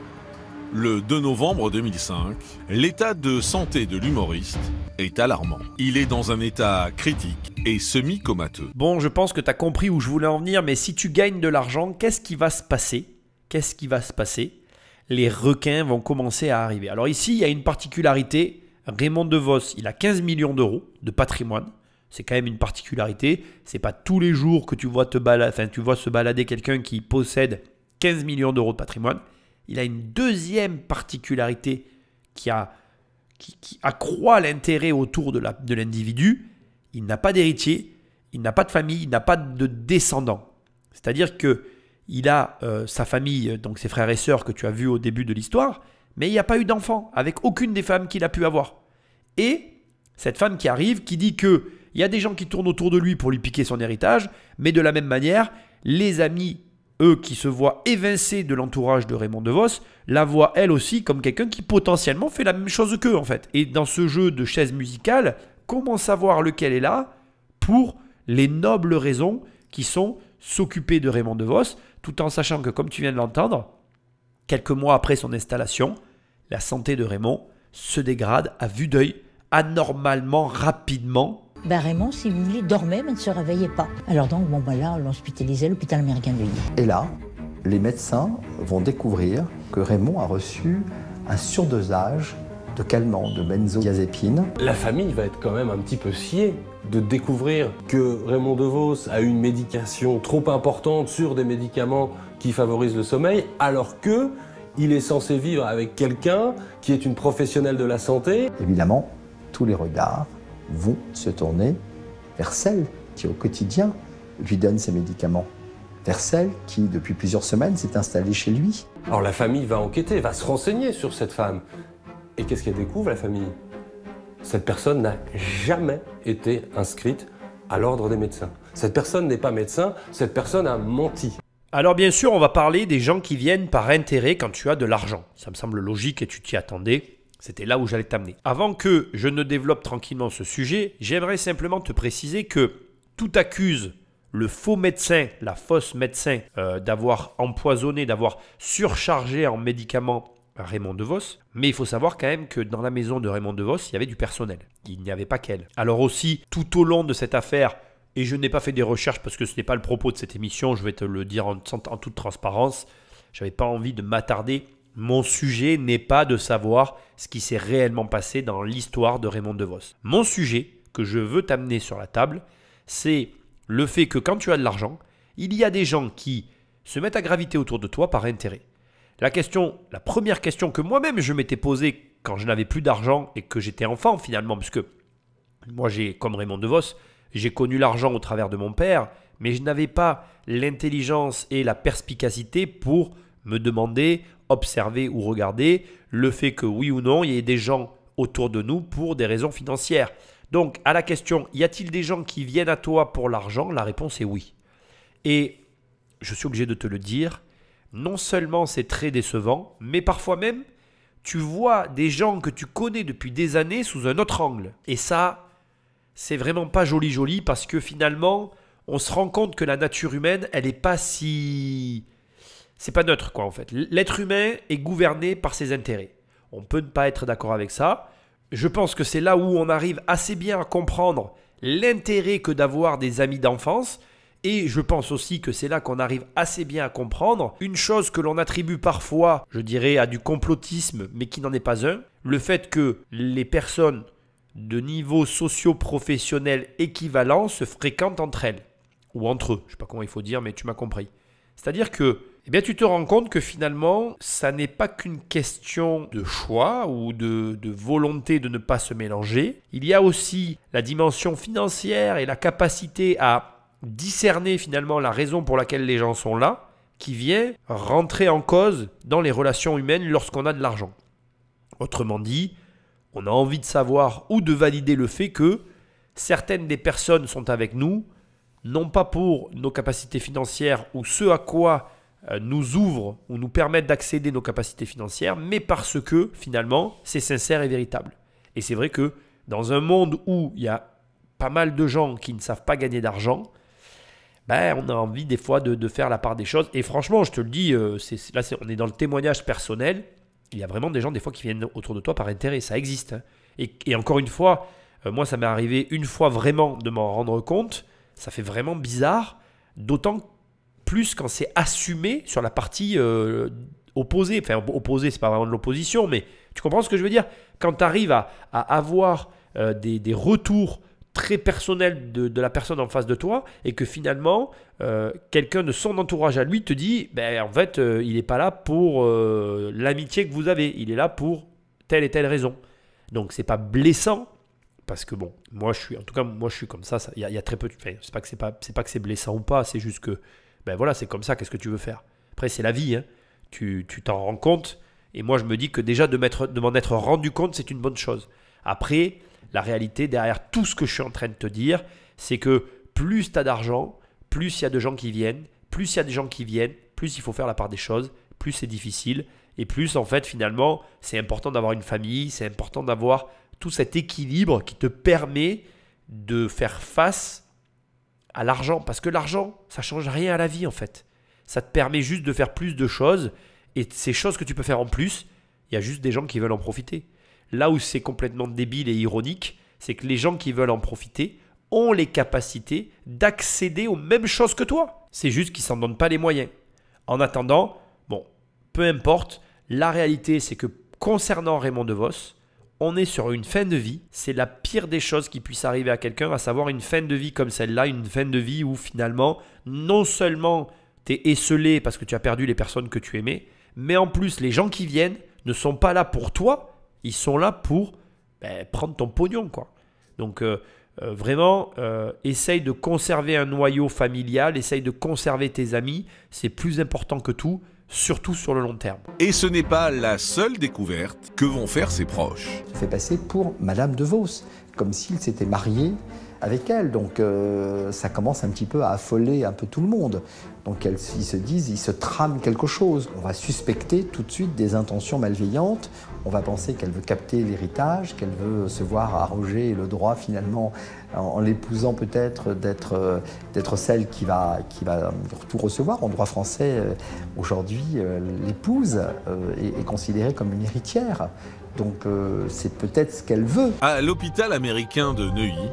B: le 2 novembre 2005, l'état de santé de l'humoriste est alarmant. Il est dans un état critique et semi-comateux.
C: Bon, je pense que tu as compris où je voulais en venir, mais si tu gagnes de l'argent, qu'est-ce qui va se passer? Qu'est-ce qui va se passer? Les requins vont commencer à arriver. Alors ici, il y a une particularité. Raymond DeVos, il a 15 millions d'euros de patrimoine. C'est quand même une particularité. C'est pas tous les jours que tu vois se balader quelqu'un qui possède 15 millions d'euros de patrimoine. Il a une deuxième particularité qui accroît l'intérêt autour de l'individu. Il n'a pas d'héritier, il n'a pas de famille, il n'a pas de descendants. C'est-à-dire qu'il a sa famille, donc ses frères et sœurs que tu as vus au début de l'histoire, mais il n'y a pas eu d'enfant avec aucune des femmes qu'il a pu avoir. Et cette femme qui arrive, qui dit qu'il y a des gens qui tournent autour de lui pour lui piquer son héritage, mais de la même manière, les amis, eux qui se voient évincés de l'entourage de Raymond DeVos, la voient elle aussi comme quelqu'un qui potentiellement fait la même chose qu'eux en fait. Et dans ce jeu de chaises musicales, comment savoir lequel est là pour les nobles raisons qui sont s'occuper de Raymond DeVos, tout en sachant que, comme tu viens de l'entendre, quelques mois après son installation, la santé de Raymond se dégrade à vue d'œil, anormalement, rapidement.
K: Raymond, si vous voulez, dormait mais ne se réveillait pas. Alors donc, là, on l'hospitalisait à l'hôpital américain de Lille.
J: Et là, les médecins vont découvrir que Raymond a reçu un surdosage de calmants, de benzodiazépines.
D: La famille va être quand même un petit peu sciée de découvrir que Raymond DeVos a une médication trop importante sur des médicaments qui favorisent le sommeil, alors que il est censé vivre avec quelqu'un qui est une professionnelle de la santé.
J: Évidemment, tous les regards vont se tourner vers celle qui, au quotidien, lui donne ses médicaments. Vers celle qui, depuis plusieurs semaines, s'est installée chez lui.
D: Alors la famille va enquêter, va se renseigner sur cette femme. Et qu'est-ce qu'elle découvre, la famille? Cette personne n'a jamais été inscrite à l'ordre des médecins. Cette personne n'est pas médecin, cette personne a menti.
C: Alors bien sûr, on va parler des gens qui viennent par intérêt quand tu as de l'argent. Ça me semble logique et tu t'y attendais. C'était là où j'allais t'amener. Avant que je ne développe tranquillement ce sujet, j'aimerais simplement te préciser que tout accuse le faux médecin, la fausse médecin, d'avoir empoisonné, d'avoir surchargé en médicaments Raymond DeVos. Mais il faut savoir quand même que dans la maison de Raymond DeVos, il y avait du personnel. Il n'y avait pas qu'elle. Alors aussi, tout au long de cette affaire, et je n'ai pas fait des recherches parce que ce n'est pas le propos de cette émission, je vais te le dire en toute transparence, je n'avais pas envie de m'attarder. Mon sujet n'est pas de savoir ce qui s'est réellement passé dans l'histoire de Raymond DeVos. Mon sujet, que je veux t'amener sur la table, c'est le fait que quand tu as de l'argent, il y a des gens qui se mettent à graviter autour de toi par intérêt. La première question que moi-même je m'étais posée quand je n'avais plus d'argent et que j'étais enfant finalement, puisque moi, comme Raymond DeVos, j'ai connu l'argent au travers de mon père, mais je n'avais pas l'intelligence et la perspicacité pour me demander, observer ou regarder le fait que oui ou non, il y ait des gens autour de nous pour des raisons financières. Donc, à la question, y a-t-il des gens qui viennent à toi pour l'argent? La réponse est oui. Et je suis obligé de te le dire, non seulement c'est très décevant, mais parfois même, tu vois des gens que tu connais depuis des années sous un autre angle. Et ça, c'est vraiment pas joli parce que finalement, on se rend compte que la nature humaine, elle n'est pas si... C'est pas neutre quoi en fait. L'être humain est gouverné par ses intérêts. On peut ne pas être d'accord avec ça. Je pense que c'est là où on arrive assez bien à comprendre l'intérêt que d'avoir des amis d'enfance. Et je pense aussi que c'est là qu'on arrive assez bien à comprendre une chose que l'on attribue parfois, je dirais, à du complotisme, mais qui n'en est pas un. Le fait que les personnes de niveau socio-professionnel équivalent se fréquentent entre elles. Ou entre eux, je ne sais pas comment il faut dire, mais tu m'as compris. C'est-à-dire que eh bien, tu te rends compte que finalement, ça n'est pas qu'une question de choix ou de volonté de ne pas se mélanger. Il y a aussi la dimension financière et la capacité à discerner finalement la raison pour laquelle les gens sont là, qui vient rentrer en cause dans les relations humaines lorsqu'on a de l'argent. Autrement dit, on a envie de savoir ou de valider le fait que certaines des personnes sont avec nous, non pas pour nos capacités financières ou ce à quoi nous ouvrent ou nous permettent d'accéder à nos capacités financières, mais parce que finalement c'est sincère et véritable. Et c'est vrai que dans un monde où il y a pas mal de gens qui ne savent pas gagner d'argent, ben, on a envie des fois de faire la part des choses. Et franchement, je te le dis, on est dans le témoignage personnel. Il y a vraiment des gens des fois qui viennent autour de toi par intérêt, ça existe. Hein. Et encore une fois, moi ça m'est arrivé une fois vraiment de m'en rendre compte. Ça fait vraiment bizarre, d'autant plus quand c'est assumé sur la partie opposée. Enfin, opposée, c'est pas vraiment de l'opposition, mais tu comprends ce que je veux dire? Quand tu arrives à avoir des retours très personnels de la personne en face de toi et que finalement, quelqu'un de son entourage à lui te dit, ben, en fait, il n'est pas là pour l'amitié que vous avez, il est là pour telle et telle raison. Donc, c'est pas blessant. Parce que bon, moi je suis comme ça. Il y a très peu de. Enfin, c'est pas que c'est blessant ou pas. C'est juste que, ben voilà, c'est comme ça. Qu'est-ce que tu veux faire? Après, c'est la vie. Hein. Tu t'en rends compte. Et moi, je me dis que déjà de m'en être rendu compte, c'est une bonne chose. Après, la réalité derrière tout ce que je suis en train de te dire, c'est que plus tu as d'argent, plus il y a de gens qui viennent, plus il y a des gens qui viennent, plus il faut faire la part des choses, plus c'est difficile. Et plus en fait, finalement, c'est important d'avoir une famille, c'est important d'avoir tout cet équilibre qui te permet de faire face à l'argent. Parce que l'argent, ça ne change rien à la vie en fait. Ça te permet juste de faire plus de choses. Et ces choses que tu peux faire en plus, il y a juste des gens qui veulent en profiter. Là où c'est complètement débile et ironique, c'est que les gens qui veulent en profiter ont les capacités d'accéder aux mêmes choses que toi. C'est juste qu'ils ne s'en donnent pas les moyens. En attendant, bon, peu importe, la réalité c'est que concernant Raymond DeVos, on est sur une fin de vie, c'est la pire des choses qui puisse arriver à quelqu'un, à savoir une fin de vie comme celle-là, une fin de vie où finalement, non seulement tu es esseulé parce que tu as perdu les personnes que tu aimais, mais en plus, les gens qui viennent ne sont pas là pour toi, ils sont là pour prendre ton pognon, quoi. Donc, vraiment, essaye de conserver un noyau familial, essaye de conserver tes amis, c'est plus important que tout. Surtout sur le long terme.
B: Et ce n'est pas la seule découverte que vont faire ses proches.
J: Il fait passer pour Madame DeVos, comme s'il s'était marié avec elle. Donc ça commence un petit peu à affoler un peu tout le monde. Donc ils se disent, ils se trament quelque chose. On va suspecter tout de suite des intentions malveillantes. On va penser qu'elle veut capter l'héritage, qu'elle veut se voir arroger le droit finalement, en l'épousant peut-être, d'être celle qui va tout recevoir. En droit français, aujourd'hui, l'épouse est considérée comme une héritière. Donc c'est peut-être ce qu'elle veut.
B: À l'hôpital américain de Neuilly,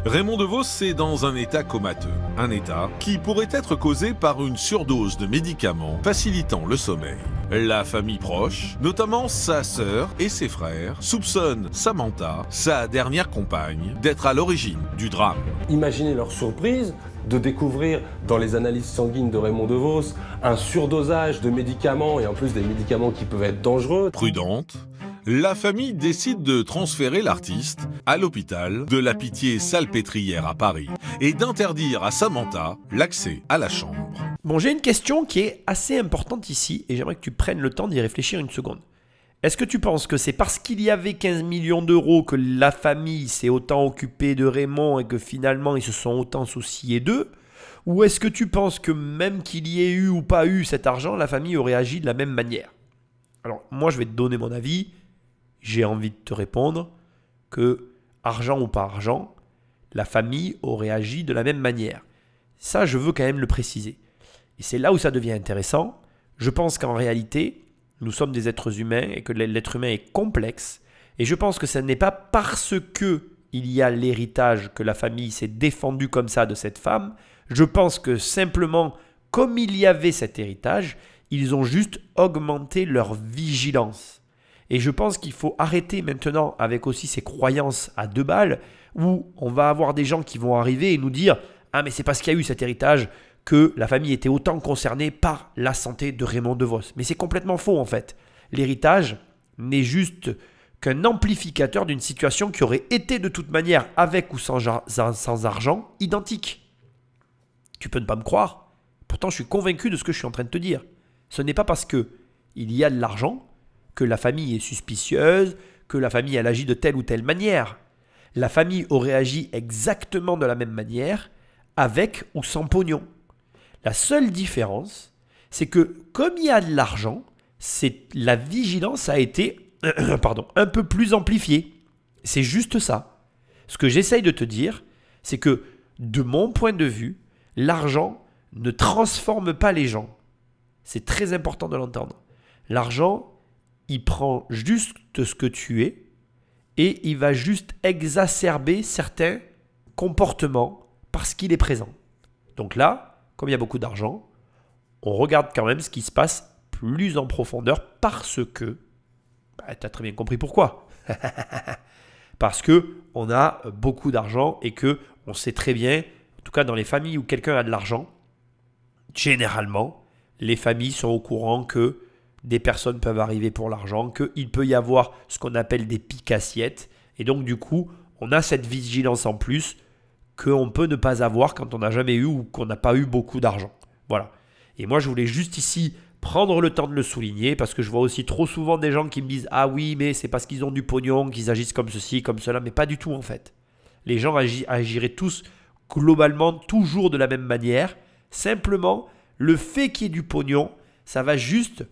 B: Raymond DeVos est dans un état comateux. Un état qui pourrait être causé par une surdose de médicaments facilitant le sommeil. La famille proche, notamment sa sœur et ses frères, soupçonne Samantha, sa dernière compagne, d'être à l'origine du drame.
D: Imaginez leur surprise de découvrir dans les analyses sanguines de Raymond DeVos un surdosage de médicaments et en plus des médicaments qui peuvent être dangereux.
B: Prudente, la famille décide de transférer l'artiste à l'hôpital de la Pitié-Salpêtrière à Paris et d'interdire à Samantha l'accès à la chambre.
C: Bon, j'ai une question qui est assez importante ici et j'aimerais que tu prennes le temps d'y réfléchir une seconde. Est-ce que tu penses que c'est parce qu'il y avait 15 millions d'euros que la famille s'est autant occupée de Raymond et que finalement ils se sont autant souciés d'eux? Ou est-ce que tu penses que même qu'il y ait eu ou pas eu cet argent, la famille aurait agi de la même manière? Alors, moi je vais te donner mon avis. J'ai envie de te répondre que, argent ou pas argent, la famille aurait agi de la même manière. Ça, je veux quand même le préciser. Et c'est là où ça devient intéressant. Je pense qu'en réalité, nous sommes des êtres humains et que l'être humain est complexe. Et je pense que ce n'est pas parce qu'il y a l'héritage que la famille s'est défendue comme ça de cette femme. Je pense que simplement, comme il y avait cet héritage, ils ont juste augmenté leur vigilance. Et je pense qu'il faut arrêter maintenant avec aussi ces croyances à 2 balles où on va avoir des gens qui vont arriver et nous dire « Ah mais c'est parce qu'il y a eu cet héritage que la famille était autant concernée par la santé de Raymond DeVos. Mais c'est complètement faux en fait. L'héritage n'est juste qu'un amplificateur d'une situation qui aurait été de toute manière, avec ou sans argent, identique. Tu peux ne pas me croire, pourtant je suis convaincu de ce que je suis en train de te dire. Ce n'est pas parce qu'il y a de l'argent que la famille est suspicieuse, que la famille elle agit de telle ou telle manière. La famille aurait agi exactement de la même manière, avec ou sans pognon. La seule différence, c'est que comme il y a de l'argent, la vigilance a été un peu plus amplifiée. C'est juste ça. Ce que j'essaye de te dire, c'est que de mon point de vue, l'argent ne transforme pas les gens. C'est très important de l'entendre. L'argent, il prend juste ce que tu es et il va juste exacerber certains comportements parce qu'il est présent. Donc là, comme il y a beaucoup d'argent, on regarde quand même ce qui se passe plus en profondeur parce que, tu as très bien compris pourquoi. Parce qu'on a beaucoup d'argent et qu'on sait très bien, en tout cas dans les familles où quelqu'un a de l'argent, généralement, les familles sont au courant que des personnes peuvent arriver pour l'argent, qu'il peut y avoir ce qu'on appelle des piques assiettes. Et donc du coup, on a cette vigilance en plus qu'on peut ne pas avoir quand on n'a jamais eu ou qu'on n'a pas eu beaucoup d'argent. Voilà. Et moi, je voulais juste ici prendre le temps de le souligner parce que je vois aussi trop souvent des gens qui me disent « Ah oui, mais c'est parce qu'ils ont du pognon qu'ils agissent comme ceci, comme cela. » Mais pas du tout en fait. Les gens agiraient tous globalement toujours de la même manière. Simplement, le fait qu'il y ait du pognon, ça va juste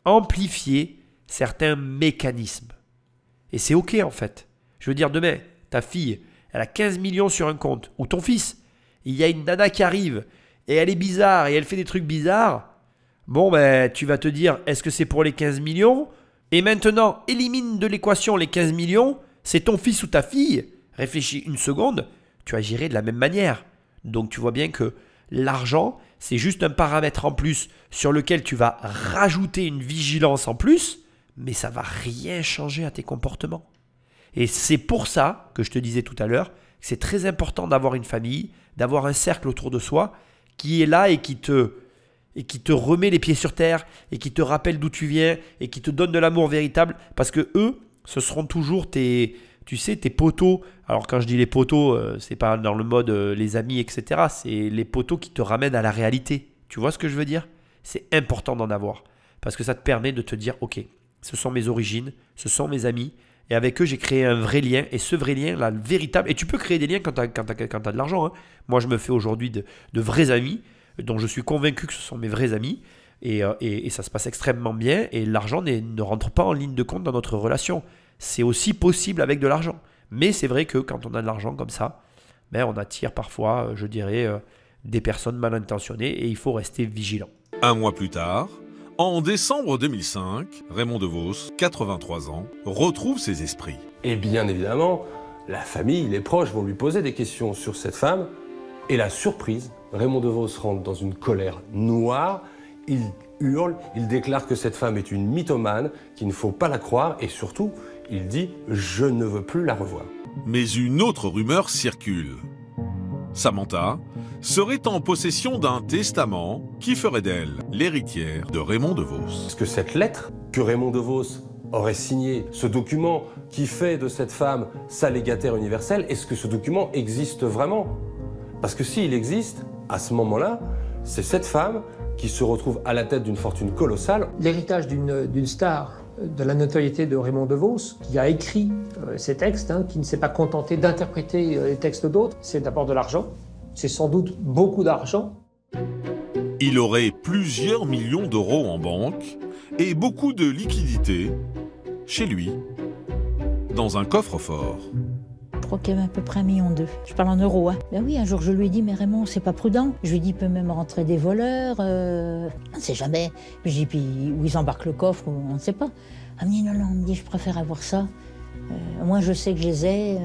C: amplifier certains mécanismes. Et c'est ok en fait. Je veux dire, demain, ta fille, elle a 15 millions sur un compte, ou ton fils, il y a une nana qui arrive, et elle est bizarre, et elle fait des trucs bizarres, bon ben, tu vas te dire, est-ce que c'est pour les 15 millions? Et maintenant, élimine de l'équation les 15 millions, c'est ton fils ou ta fille. Réfléchis une seconde, tu agirais de la même manière. Donc tu vois bien que l'argent, c'est juste un paramètre en plus sur lequel tu vas rajouter une vigilance en plus, mais ça ne va rien changer à tes comportements. Et c'est pour ça que je te disais tout à l'heure que c'est très important d'avoir une famille, d'avoir un cercle autour de soi qui est là et qui te remet les pieds sur terre et qui te rappelle d'où tu viens et qui te donne de l'amour véritable parce que eux, ce seront toujours tes potos. Alors quand je dis les potos, c'est pas dans le mode les amis, etc. C'est les potos qui te ramènent à la réalité. Tu vois ce que je veux dire? C'est important d'en avoir parce que ça te permet de te dire, ok, ce sont mes origines, ce sont mes amis. Et avec eux, j'ai créé un vrai lien. Et ce vrai lien, là, le véritable... Et tu peux créer des liens quand tu as de l'argent. Hein. Moi, je me fais aujourd'hui de vrais amis, dont je suis convaincu que ce sont mes vrais amis. Et ça se passe extrêmement bien. Et l'argent ne rentre pas en ligne de compte dans notre relation. C'est aussi possible avec de l'argent. Mais c'est vrai que quand on a de l'argent comme ça, ben, on attire parfois, je dirais, des personnes mal intentionnées. Et il faut rester vigilant.
B: Un mois plus tard... En décembre 2005, Raymond DeVos, 83 ans, retrouve ses esprits.
D: Et bien évidemment, la famille, les proches vont lui poser des questions sur cette femme. Et la surprise, Raymond DeVos rentre dans une colère noire. Il hurle, il déclare que cette femme est une mythomane, qu'il ne faut pas la croire. Et surtout, il dit « Je ne veux plus la revoir ».
B: Mais une autre rumeur circule. Samantha serait en possession d'un testament qui ferait d'elle l'héritière de Raymond DeVos.
D: Est-ce que cette lettre que Raymond DeVos aurait signée, ce document qui fait de cette femme sa légataire universelle, est-ce que ce document existe vraiment? Parce que s'il existe, à ce moment-là, c'est cette femme qui se retrouve à la tête d'une fortune colossale.
L: L'héritage d'une star de la notoriété de Raymond DeVos, qui a écrit ces textes, qui ne s'est pas contenté d'interpréter les textes d'autres, c'est d'abord de l'argent. C'est sans doute beaucoup d'argent.
B: Il aurait plusieurs millions d'euros en banque et beaucoup de liquidités chez lui, dans un coffre-fort.
K: Je crois qu'il y avait à peu près 1,2 million. Je parle en euros. Hein. Ben oui, un jour je lui ai dit, mais Raymond, c'est pas prudent. Je lui ai dit, il peut même rentrer des voleurs. On ne sait jamais. Puis j'ai dit, puis où ils embarquent le coffre, on ne sait pas. Elle me dit, non, on me dit, je préfère avoir ça. Moi, je sais que je les ai.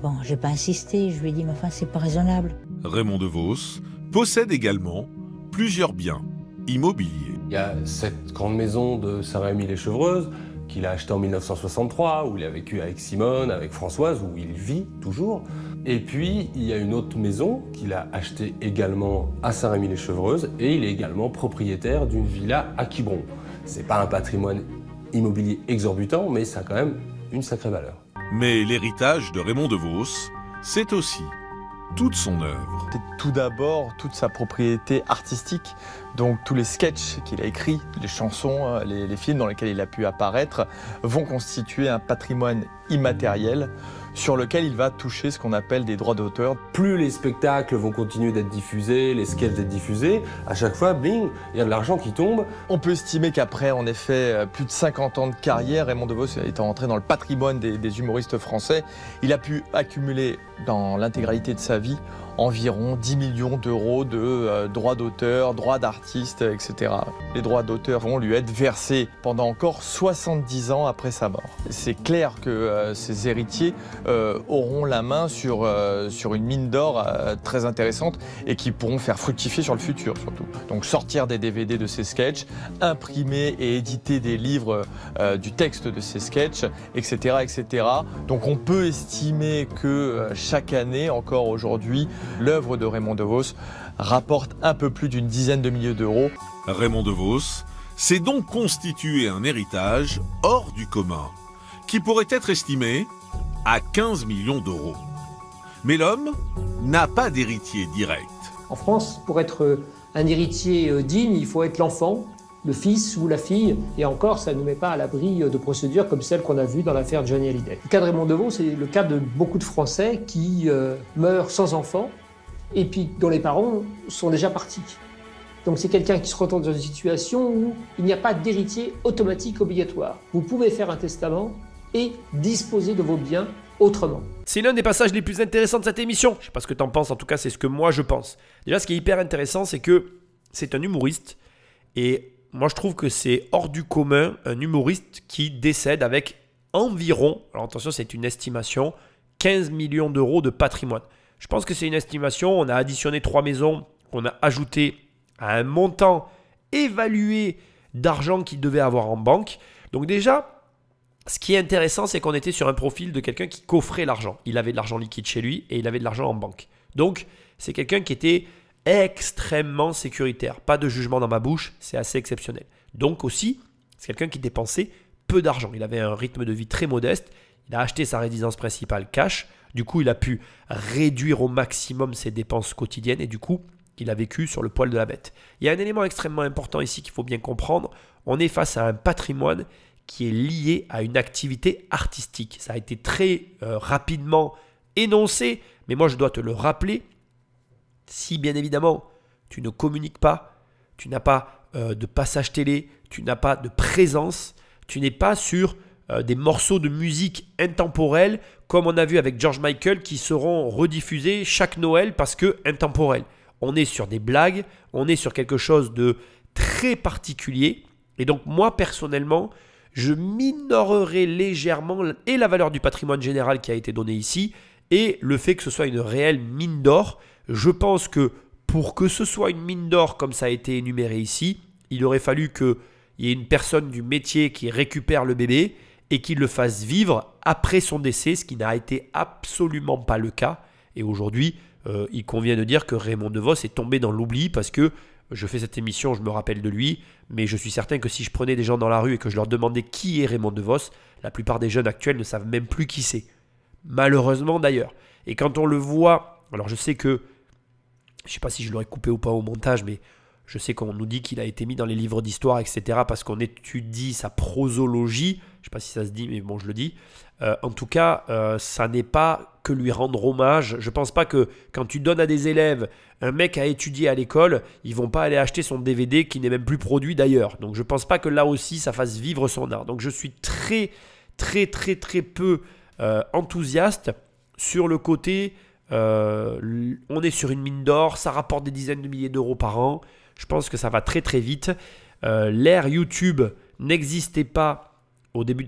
K: Bon, j'ai pas insisté. Je lui ai dit, mais enfin, c'est pas raisonnable.
B: Raymond DeVos possède également plusieurs biens immobiliers.
D: Il y a cette grande maison de Saint-Rémy-les-Chevreuses, qu'il a acheté en 1963, où il a vécu avec Simone, avec Françoise, où il vit toujours. Et puis, il y a une autre maison qu'il a achetée également à Saint-Rémy-les-Chevreuses, et il est également propriétaire d'une villa à Quiberon. C'est pas un patrimoine immobilier exorbitant, mais ça a quand même une sacrée valeur.
B: Mais l'héritage de Raymond DeVos, c'est aussi toute son œuvre.
M: C'est tout d'abord toute sa propriété artistique, donc tous les sketchs qu'il a écrits, les chansons, les films dans lesquels il a pu apparaître vont constituer un patrimoine immatériel sur lequel il va toucher ce qu'on appelle des droits d'auteur.
D: Plus les spectacles vont continuer d'être diffusés, les sketchs d'être diffusés, à chaque fois, bling, il y a de l'argent qui tombe.
M: On peut estimer qu'après, en effet, plus de 50 ans de carrière, Raymond DeVos étant entré dans le patrimoine des humoristes français, il a pu accumuler dans l'intégralité de sa vie environ 10 millions d'euros de droits d'auteur, droits d'artistes, etc. Les droits d'auteur vont lui être versés pendant encore 70 ans après sa mort. C'est clair que ses héritiers auront la main sur une mine d'or très intéressante et qui pourront faire fructifier sur le futur surtout. Donc sortir des DVD de ses sketchs, imprimer et éditer des livres du texte de ses sketchs, etc., etc. Donc on peut estimer que chaque année, encore aujourd'hui, l'œuvre de Raymond DeVos rapporte un peu plus d'une dizaine de milliers d'euros.
B: Raymond DeVos s'est donc constitué un héritage hors du commun, qui pourrait être estimé à 15 millions d'euros. Mais l'homme n'a pas d'héritier direct.
L: En France, pour être un héritier digne, il faut être l'enfant, le fils ou la fille, et encore, ça ne nous met pas à l'abri de procédures comme celle qu'on a vue dans l'affaire Johnny Hallyday. Le cas de Raymond DeVos, c'est le cas de beaucoup de Français qui meurent sans enfants, et puis dont les parents sont déjà partis. Donc c'est quelqu'un qui se retrouve dans une situation où il n'y a pas d'héritier automatique obligatoire. Vous pouvez faire un testament et disposer de vos biens autrement.
C: C'est l'un des passages les plus intéressants de cette émission. Je sais pas ce que t'en penses, en tout cas c'est ce que moi je pense. Déjà ce qui est hyper intéressant, c'est que c'est un humoriste, et moi je trouve que c'est hors du commun un humoriste qui décède avec environ, alors attention c'est une estimation, 15 millions d'euros de patrimoine. Je pense que c'est une estimation, on a additionné 3 maisons, qu'on a ajouté à un montant évalué d'argent qu'il devait avoir en banque. Donc déjà, ce qui est intéressant, c'est qu'on était sur un profil de quelqu'un qui coffrait l'argent. Il avait de l'argent liquide chez lui et il avait de l'argent en banque. Donc c'est quelqu'un qui était extrêmement sécuritaire. Pas de jugement dans ma bouche, c'est assez exceptionnel. Donc aussi, c'est quelqu'un qui dépensait peu d'argent. Il avait un rythme de vie très modeste. Il a acheté sa résidence principale cash. Du coup, il a pu réduire au maximum ses dépenses quotidiennes et du coup, il a vécu sur le poil de la bête. Il y a un élément extrêmement important ici qu'il faut bien comprendre. On est face à un patrimoine qui est lié à une activité artistique. Ça a été très rapidement énoncé, mais moi je dois te le rappeler. Si bien évidemment, tu ne communiques pas, tu n'as pas de passage télé, tu n'as pas de présence, tu n'es pas sur des morceaux de musique intemporels comme on a vu avec George Michael qui seront rediffusés chaque Noël parce que intemporels. On est sur des blagues, on est sur quelque chose de très particulier et donc moi personnellement je minorerai légèrement et la valeur du patrimoine général qui a été donné ici et le fait que ce soit une réelle mine d'or. Je pense que pour que ce soit une mine d'or comme ça a été énuméré ici, il aurait fallu qu'il y ait une personne du métier qui récupère le bébé et qui le fasse vivre après son décès, ce qui n'a été absolument pas le cas. Et aujourd'hui, il convient de dire que Raymond DeVos est tombé dans l'oubli parce que je fais cette émission, je me rappelle de lui, mais je suis certain que si je prenais des gens dans la rue et que je leur demandais qui est Raymond DeVos, la plupart des jeunes actuels ne savent même plus qui c'est. Malheureusement d'ailleurs. Et quand on le voit, alors je sais que, je ne sais pas si je l'aurais coupé ou pas au montage, mais je sais qu'on nous dit qu'il a été mis dans les livres d'histoire, etc. parce qu'on étudie sa prosologie. Je ne sais pas si ça se dit, mais bon, je le dis. En tout cas, ça n'est pas que lui rendre hommage. Je ne pense pas que quand tu donnes à des élèves un mec à étudier à l'école, ils ne vont pas aller acheter son DVD qui n'est même plus produit d'ailleurs. Donc je ne pense pas que là aussi, ça fasse vivre son art. Donc je suis très peu enthousiaste sur le côté... on est sur une mine d'or, ça rapporte des dizaines de milliers d'euros par an. Je pense que ça va très vite. L'ère YouTube n'existait pas au début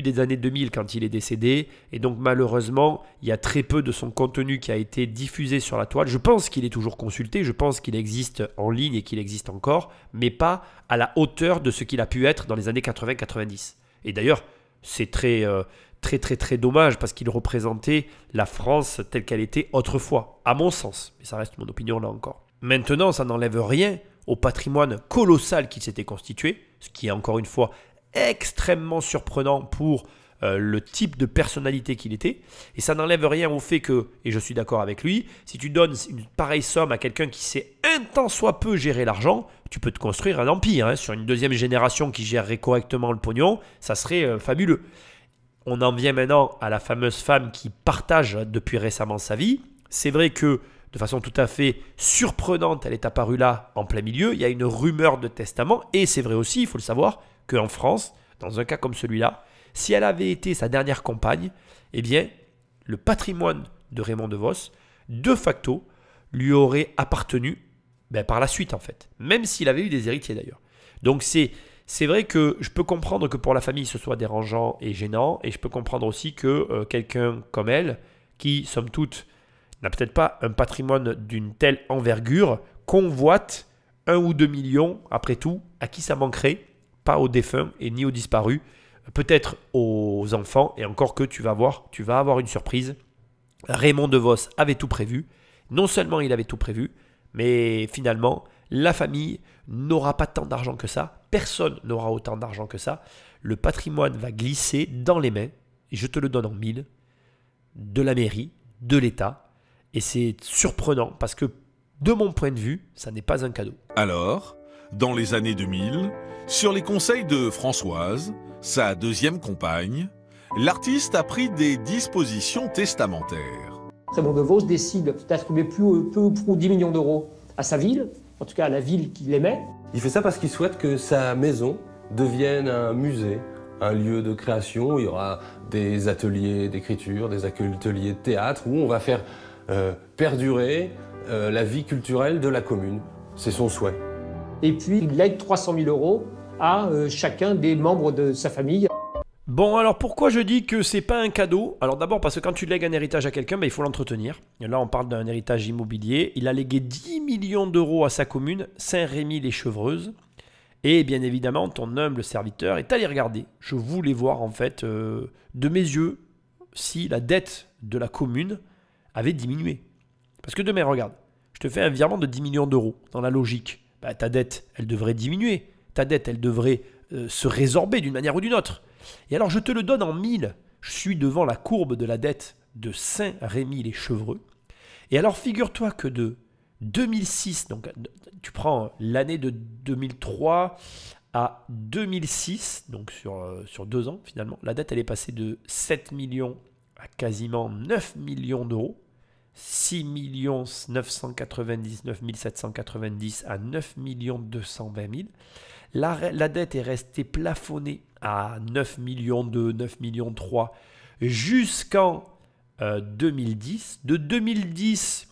C: des années 2000 quand il est décédé. Et donc malheureusement, il y a très peu de son contenu qui a été diffusé sur la toile. Je pense qu'il est toujours consulté, je pense qu'il existe en ligne et qu'il existe encore, mais pas à la hauteur de ce qu'il a pu être dans les années 80-90. Et d'ailleurs, c'est très dommage parce qu'il représentait la France telle qu'elle était autrefois, à mon sens. Mais ça reste mon opinion là encore. Maintenant, ça n'enlève rien au patrimoine colossal qui s'était constitué, ce qui est encore une fois extrêmement surprenant pour le type de personnalité qu'il était. Et ça n'enlève rien au fait que, et je suis d'accord avec lui, si tu donnes une pareille somme à quelqu'un qui sait un tant soit peu gérer l'argent, tu peux te construire un empire. Hein. Sur une deuxième génération qui gérerait correctement le pognon, ça serait fabuleux. On en vient maintenant à la fameuse femme qui partage depuis récemment sa vie. C'est vrai que de façon tout à fait surprenante, elle est apparue là en plein milieu. Il y a une rumeur de testament et c'est vrai aussi, il faut le savoir, qu'en France, dans un cas comme celui-là, si elle avait été sa dernière compagne, eh bien, le patrimoine de Raymond DeVos, de facto, lui aurait appartenu par la suite en fait. Même s'il avait eu des héritiers d'ailleurs. Donc c'est vrai que je peux comprendre que pour la famille ce soit dérangeant et gênant, et je peux comprendre aussi que quelqu'un comme elle, qui somme toute n'a peut-être pas un patrimoine d'une telle envergure, convoite 1 ou 2 millions, après tout, à qui ça manquerait? Pas aux défunts et ni aux disparus, peut-être aux enfants, et encore que tu vas avoir une surprise. Raymond DeVos avait tout prévu, non seulement il avait tout prévu, mais finalement, la famille n'aura pas tant d'argent que ça, personne n'aura autant d'argent que ça, le patrimoine va glisser dans les mains, et je te le donne en mille, de la mairie, de l'État, et c'est surprenant parce que de mon point de vue, ça n'est pas un cadeau.
B: Alors, dans les années 2000, sur les conseils de Françoise, sa deuxième compagne, l'artiste a pris des dispositions testamentaires.
L: Raymond DeVos décide d'attribuer peu ou prou 10 millions d'euros à sa ville, en tout cas à la ville qu'il aimait.
D: Il fait ça parce qu'il souhaite que sa maison devienne un musée, un lieu de création. Il y aura des ateliers d'écriture, des ateliers de théâtre où on va faire perdurer la vie culturelle de la commune. C'est son souhait.
L: Et puis il lègue 300 000 euros à chacun des membres de sa famille.
C: Bon, alors pourquoi je dis que c'est pas un cadeau? Alors d'abord parce que quand tu lègues un héritage à quelqu'un, il faut l'entretenir. Et là on parle d'un héritage immobilier. Il a légué 10 millions d'euros à sa commune, Saint-Rémy-les-Chevreuses. Et bien évidemment, ton humble serviteur est allé regarder. Je voulais voir en fait de mes yeux si la dette de la commune avait diminué. Parce que demain, regarde, je te fais un virement de 10 millions d'euros. Dans la logique, ta dette, elle devrait diminuer. Ta dette, elle devrait se résorber d'une manière ou d'une autre. Et alors, je te le donne en 1000. Je suis devant la courbe de la dette de Saint-Rémy-les-Chevreux. Et alors, figure-toi que de 2006, donc tu prends l'année de 2003 à 2006, donc sur 2 ans finalement, la dette, elle est passée de 7 millions à quasiment 9 millions d'euros. 6 999 790 à 9 220 000. La dette est restée plafonnée à 9 millions 2, 9 millions 3 jusqu'en 2010. De 2010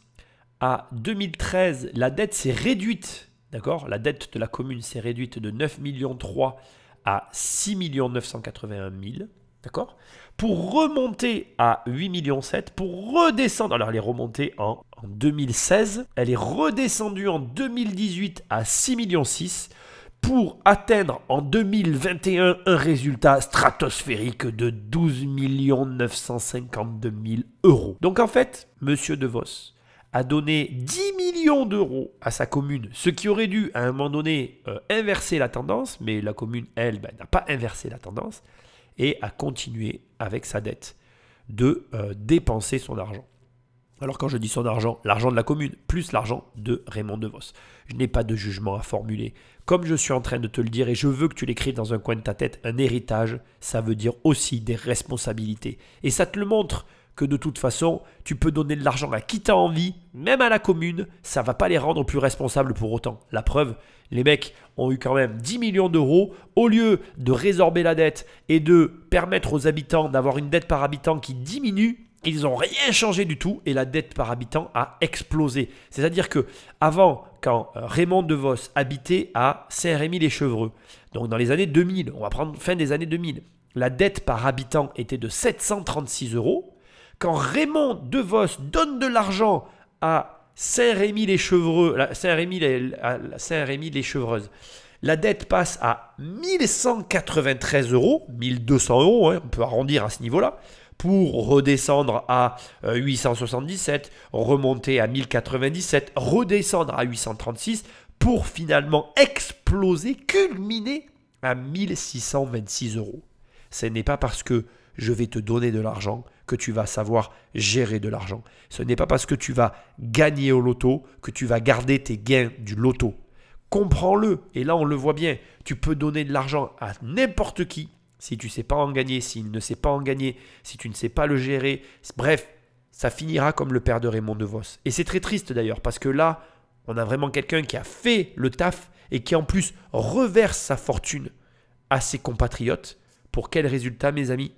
C: à 2013, la dette s'est réduite. D'accord ? La dette de la commune s'est réduite de 9 millions 3 à 6 981 000. D'accord ? Pour remonter à 8 millions 7, pour redescendre, alors elle est remontée en 2016, elle est redescendue en 2018 à 6 millions 6, pour atteindre en 2021 un résultat stratosphérique de 12 952 000 euros. Donc en fait, Monsieur DeVos a donné 10 millions d'euros à sa commune, ce qui aurait dû à un moment donné inverser la tendance, mais la commune, elle, n'a pas inversé la tendance, et a continué avec sa dette de dépenser son argent. Alors quand je dis son argent, l'argent de la commune, plus l'argent de Raymond DeVos. Je n'ai pas de jugement à formuler. Comme je suis en train de te le dire, et je veux que tu l'écrives dans un coin de ta tête, un héritage, ça veut dire aussi des responsabilités. Et ça te le montre que de toute façon, tu peux donner de l'argent à qui t'as envie, même à la commune, ça ne va pas les rendre plus responsables pour autant. La preuve, les mecs ont eu quand même 10 millions d'euros. Au lieu de résorber la dette et de permettre aux habitants d'avoir une dette par habitant qui diminue, ils n'ont rien changé du tout et la dette par habitant a explosé. C'est-à-dire que avant, quand Raymond DeVos habitait à Saint-Rémy-les-Chevreux, donc dans les années 2000, on va prendre fin des années 2000, la dette par habitant était de 736 euros. Quand Raymond DeVos donne de l'argent à Saint-Rémy-les-Chevreux, Saint-Rémy-les-Chevreuses, La dette passe à 1193 €, 1200 €, hein, on peut arrondir à ce niveau-là, pour redescendre à 877, remonter à 1097, redescendre à 836, pour finalement exploser, culminer à 1626 €. Ce n'est pas parce que je vais te donner de l'argent que tu vas savoir gérer de l'argent. Ce n'est pas parce que tu vas gagner au loto que tu vas garder tes gains du loto. Comprends-le. Et là, on le voit bien. Tu peux donner de l'argent à n'importe qui. Si tu ne sais pas en gagner, s'il ne sait pas en gagner, si tu ne sais pas le gérer. Bref, ça finira comme le père de Raymond DeVos. Et c'est très triste d'ailleurs, parce que là, on a vraiment quelqu'un qui a fait le taf et qui en plus reverse sa fortune à ses compatriotes. Pour quel résultat, mes amis?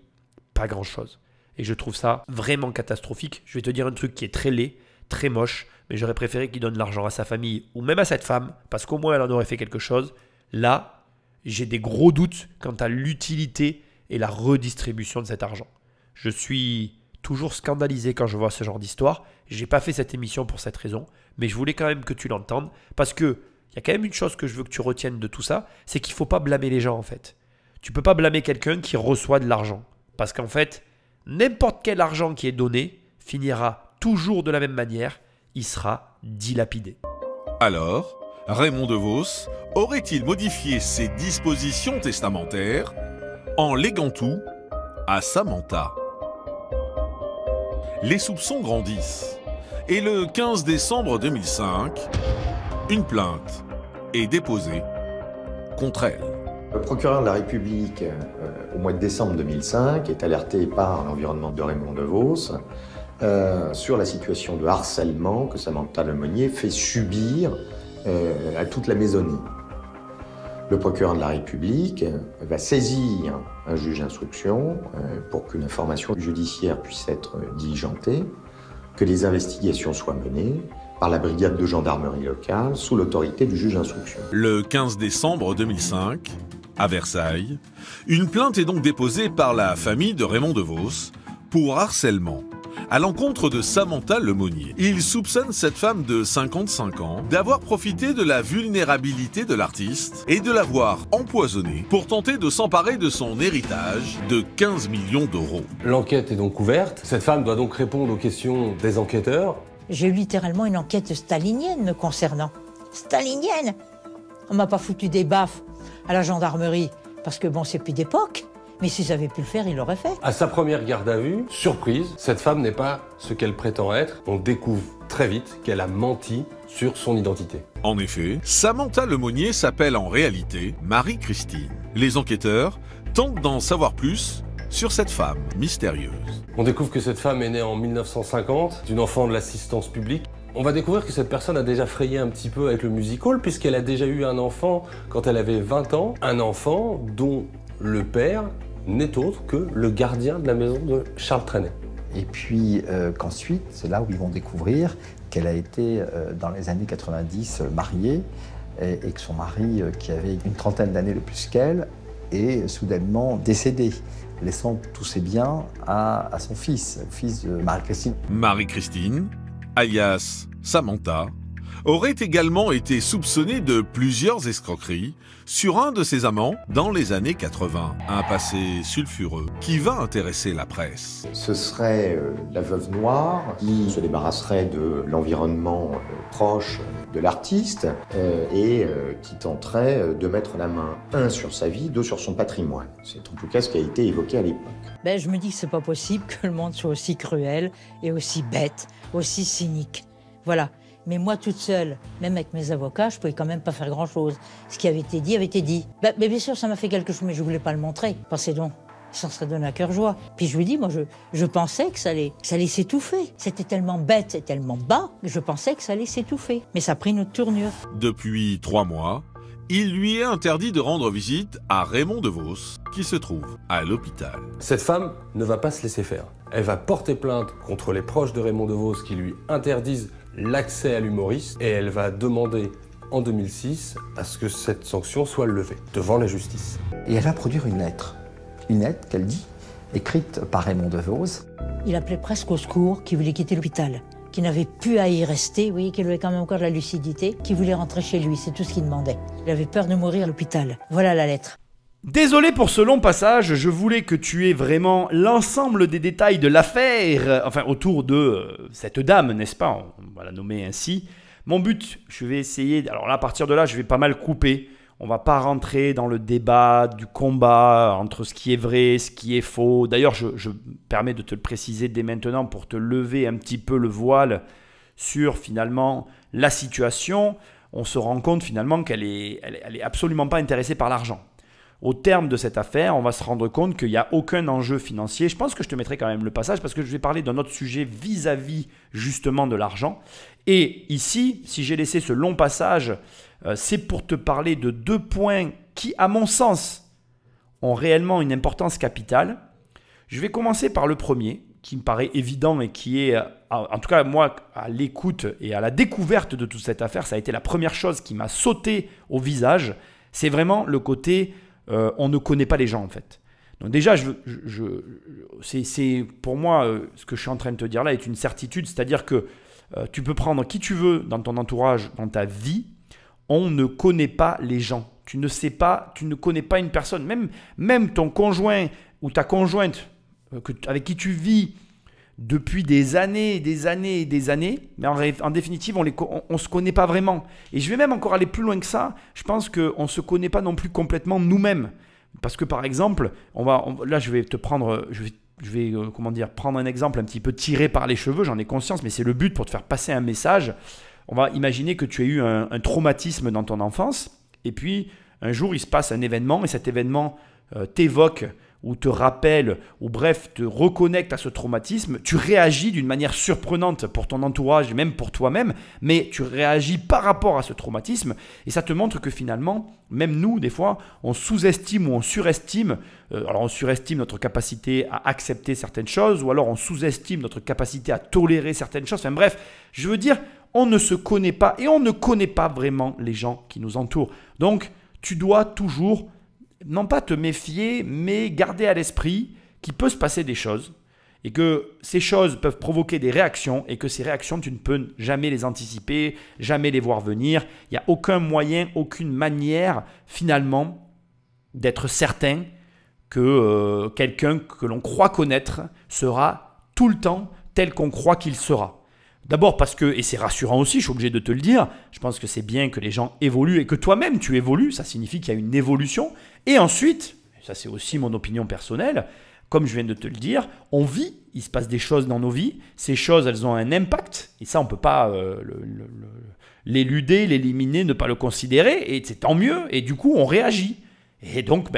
C: Pas grand-chose. Et je trouve ça vraiment catastrophique. Je vais te dire un truc qui est très laid, très moche, mais j'aurais préféré qu'il donne l'argent à sa famille ou même à cette femme, parce qu'au moins elle en aurait fait quelque chose. Là, j'ai des gros doutes quant à l'utilité et la redistribution de cet argent. Je suis toujours scandalisé quand je vois ce genre d'histoire. J'ai pas fait cette émission pour cette raison, mais je voulais quand même que tu l'entendes, parce que il y a quand même une chose que je veux que tu retiennes de tout ça, c'est qu'il faut pas blâmer les gens en fait. Tu peux pas blâmer quelqu'un qui reçoit de l'argent, parce qu'en fait, n'importe quel argent qui est donné finira toujours de la même manière, il sera dilapidé.
B: Alors, Raymond DeVos aurait-il modifié ses dispositions testamentaires en léguant tout à Samantha? Les soupçons grandissent et le 15 décembre 2005, une plainte est déposée contre elle.
N: Le procureur de la République, au mois de décembre 2005, est alerté par l'environnement de Raymond DeVos sur la situation de harcèlement que Samantha Lemonnier fait subir à toute la maisonnée. Le procureur de la République va saisir un juge d'instruction pour qu'une information judiciaire puisse être diligentée, que les investigations soient menées par la brigade de gendarmerie locale sous l'autorité du juge d'instruction.
B: Le 15 décembre 2005, à Versailles, une plainte est donc déposée par la famille de Raymond DeVos pour harcèlement à l'encontre de Samantha Lemonnier. Il soupçonne cette femme de 55 ans d'avoir profité de la vulnérabilité de l'artiste et de l'avoir empoisonnée pour tenter de s'emparer de son héritage de 15 millions €.
D: L'enquête est donc ouverte. Cette femme doit donc répondre aux questions des enquêteurs.
K: J'ai eu littéralement une enquête stalinienne me concernant. Stalinienne! On m'a pas foutu des baffes à la gendarmerie, parce que bon, c'est plus d'époque. Mais s'ils avaient pu le faire, ils l'auraient fait.
D: À sa première garde à vue, surprise, cette femme n'est pas ce qu'elle prétend être. On découvre très vite qu'elle a menti sur son identité.
B: En effet, Samantha Lemonnier s'appelle en réalité Marie-Christine. Les enquêteurs tentent d'en savoir plus sur cette femme mystérieuse.
D: On découvre que cette femme est née en 1950, d'une enfant de l'assistance publique. On va découvrir que cette personne a déjà frayé un petit peu avec le music hall, puisqu'elle a déjà eu un enfant quand elle avait 20 ans. Un enfant dont le père n'est autre que le gardien de la maison de Charles Trenet.
J: Et puis qu'ensuite, c'est là où ils vont découvrir qu'elle a été, dans les années 90, mariée, et que son mari, qui avait une trentaine d'années de plus qu'elle, est soudainement décédé, laissant tous ses biens à son fils, le fils de Marie-Christine.
B: Marie-Christine, alias Samantha, aurait également été soupçonnée de plusieurs escroqueries sur un de ses amants dans les années 80. Un passé sulfureux qui va intéresser la presse.
N: Ce serait la veuve noire qui se débarrasserait de l'environnement proche de l'artiste et qui tenterait de mettre la main, un, sur sa vie, deux, sur son patrimoine. C'est en tout cas ce qui a été évoqué à l'époque.
K: Ben, je me dis que c'est pas possible que le monde soit aussi cruel et aussi bête, aussi cynique. Voilà. Mais moi, toute seule, même avec mes avocats, je pouvais quand même pas faire grand-chose. Ce qui avait été dit avait été dit. Mais bien sûr, ça m'a fait quelque chose, mais je voulais pas le montrer. Pensez donc, ça serait donné à cœur joie. Puis je lui dis, moi, je pensais que ça allait s'étouffer. C'était tellement bête et tellement bas que je pensais que ça allait s'étouffer. Mais ça a pris une autre tournure.
B: Depuis 3 mois, il lui est interdit de rendre visite à Raymond DeVos, qui se trouve à l'hôpital.
D: Cette femme ne va pas se laisser faire. Elle va porter plainte contre les proches de Raymond DeVos qui lui interdisent l'accès à l'humoriste et elle va demander en 2006 à ce que cette sanction soit levée devant la justice.
J: Et elle va produire une lettre qu'elle dit, écrite par Raymond DeVos.
K: Il appelait presque au secours, qu'il voulait quitter l'hôpital, qui n'avait plus à y rester, oui, qui avait quand même encore de la lucidité, qui voulait rentrer chez lui, c'est tout ce qu'il demandait. Il avait peur de mourir à l'hôpital. Voilà la lettre.
C: Désolé pour ce long passage, je voulais que tu aies vraiment l'ensemble des détails de l'affaire, enfin autour de cette dame, n'est-ce pas? On va la nommer ainsi. Mon but, je vais essayer, alors là à partir de là, je vais pas mal couper. On va pas rentrer dans le débat du combat entre ce qui est vrai, ce qui est faux. D'ailleurs, je me permets de te le préciser dès maintenant pour te lever un petit peu le voile sur finalement la situation. On se rend compte finalement qu'elle est absolument pas intéressée par l'argent. Au terme de cette affaire, on va se rendre compte qu'il n'y a aucun enjeu financier. Je pense que je te mettrai quand même le passage parce que je vais parler d'un autre sujet vis-à-vis justement de l'argent. Et ici, si j'ai laissé ce long passage, c'est pour te parler de 2 points qui, à mon sens, ont réellement une importance capitale. Je vais commencer par le premier, qui me paraît évident et qui est, en tout cas moi, à l'écoute et à la découverte de toute cette affaire, ça a été la première chose qui m'a sauté au visage. C'est vraiment le côté... on ne connaît pas les gens en fait. Donc déjà, c'est pour moi, ce que je suis en train de te dire là est une certitude, c'est-à-dire que tu peux prendre qui tu veux dans ton entourage, dans ta vie, on ne connaît pas les gens. Tu ne sais pas, tu ne connais pas une personne, même ton conjoint ou ta conjointe avec qui tu vis depuis des années, mais en définitive, on ne se connaît pas vraiment. Et je vais même encore aller plus loin que ça. Je pense qu'on ne se connaît pas non plus complètement nous-mêmes. Parce que par exemple, là je vais te prendre, prendre un exemple un petit peu tiré par les cheveux, j'en ai conscience, mais c'est le but pour te faire passer un message. On va imaginer que tu as eu un traumatisme dans ton enfance, et puis un jour il se passe un événement, et cet événement t'évoque ou te rappelle, ou bref, te reconnecte à ce traumatisme, tu réagis d'une manière surprenante pour ton entourage, même pour toi-même, mais tu réagis par rapport à ce traumatisme, et ça te montre que finalement, même nous, des fois, on sous-estime ou on surestime, alors on surestime notre capacité à accepter certaines choses, ou alors on sous-estime notre capacité à tolérer certaines choses, enfin bref, je veux dire, on ne se connaît pas, et on ne connaît pas vraiment les gens qui nous entourent. Donc, tu dois toujours... non pas te méfier, mais garder à l'esprit qu'il peut se passer des choses et que ces choses peuvent provoquer des réactions et que ces réactions, tu ne peux jamais les anticiper, jamais les voir venir. Il n'y a aucun moyen, aucune manière finalement d'être certain que quelqu'un que l'on croit connaître sera tout le temps tel qu'on croit qu'il sera. D'abord parce que, et c'est rassurant aussi, je suis obligé de te le dire, je pense que c'est bien que les gens évoluent et que toi-même tu évolues, ça signifie qu'il y a une évolution. Et ensuite, ça c'est aussi mon opinion personnelle, comme je viens de te le dire, on vit, il se passe des choses dans nos vies, ces choses elles ont un impact, et ça on ne peut pas l'éluder, l'éliminer, ne pas le considérer, et c'est tant mieux, et du coup on réagit. Et donc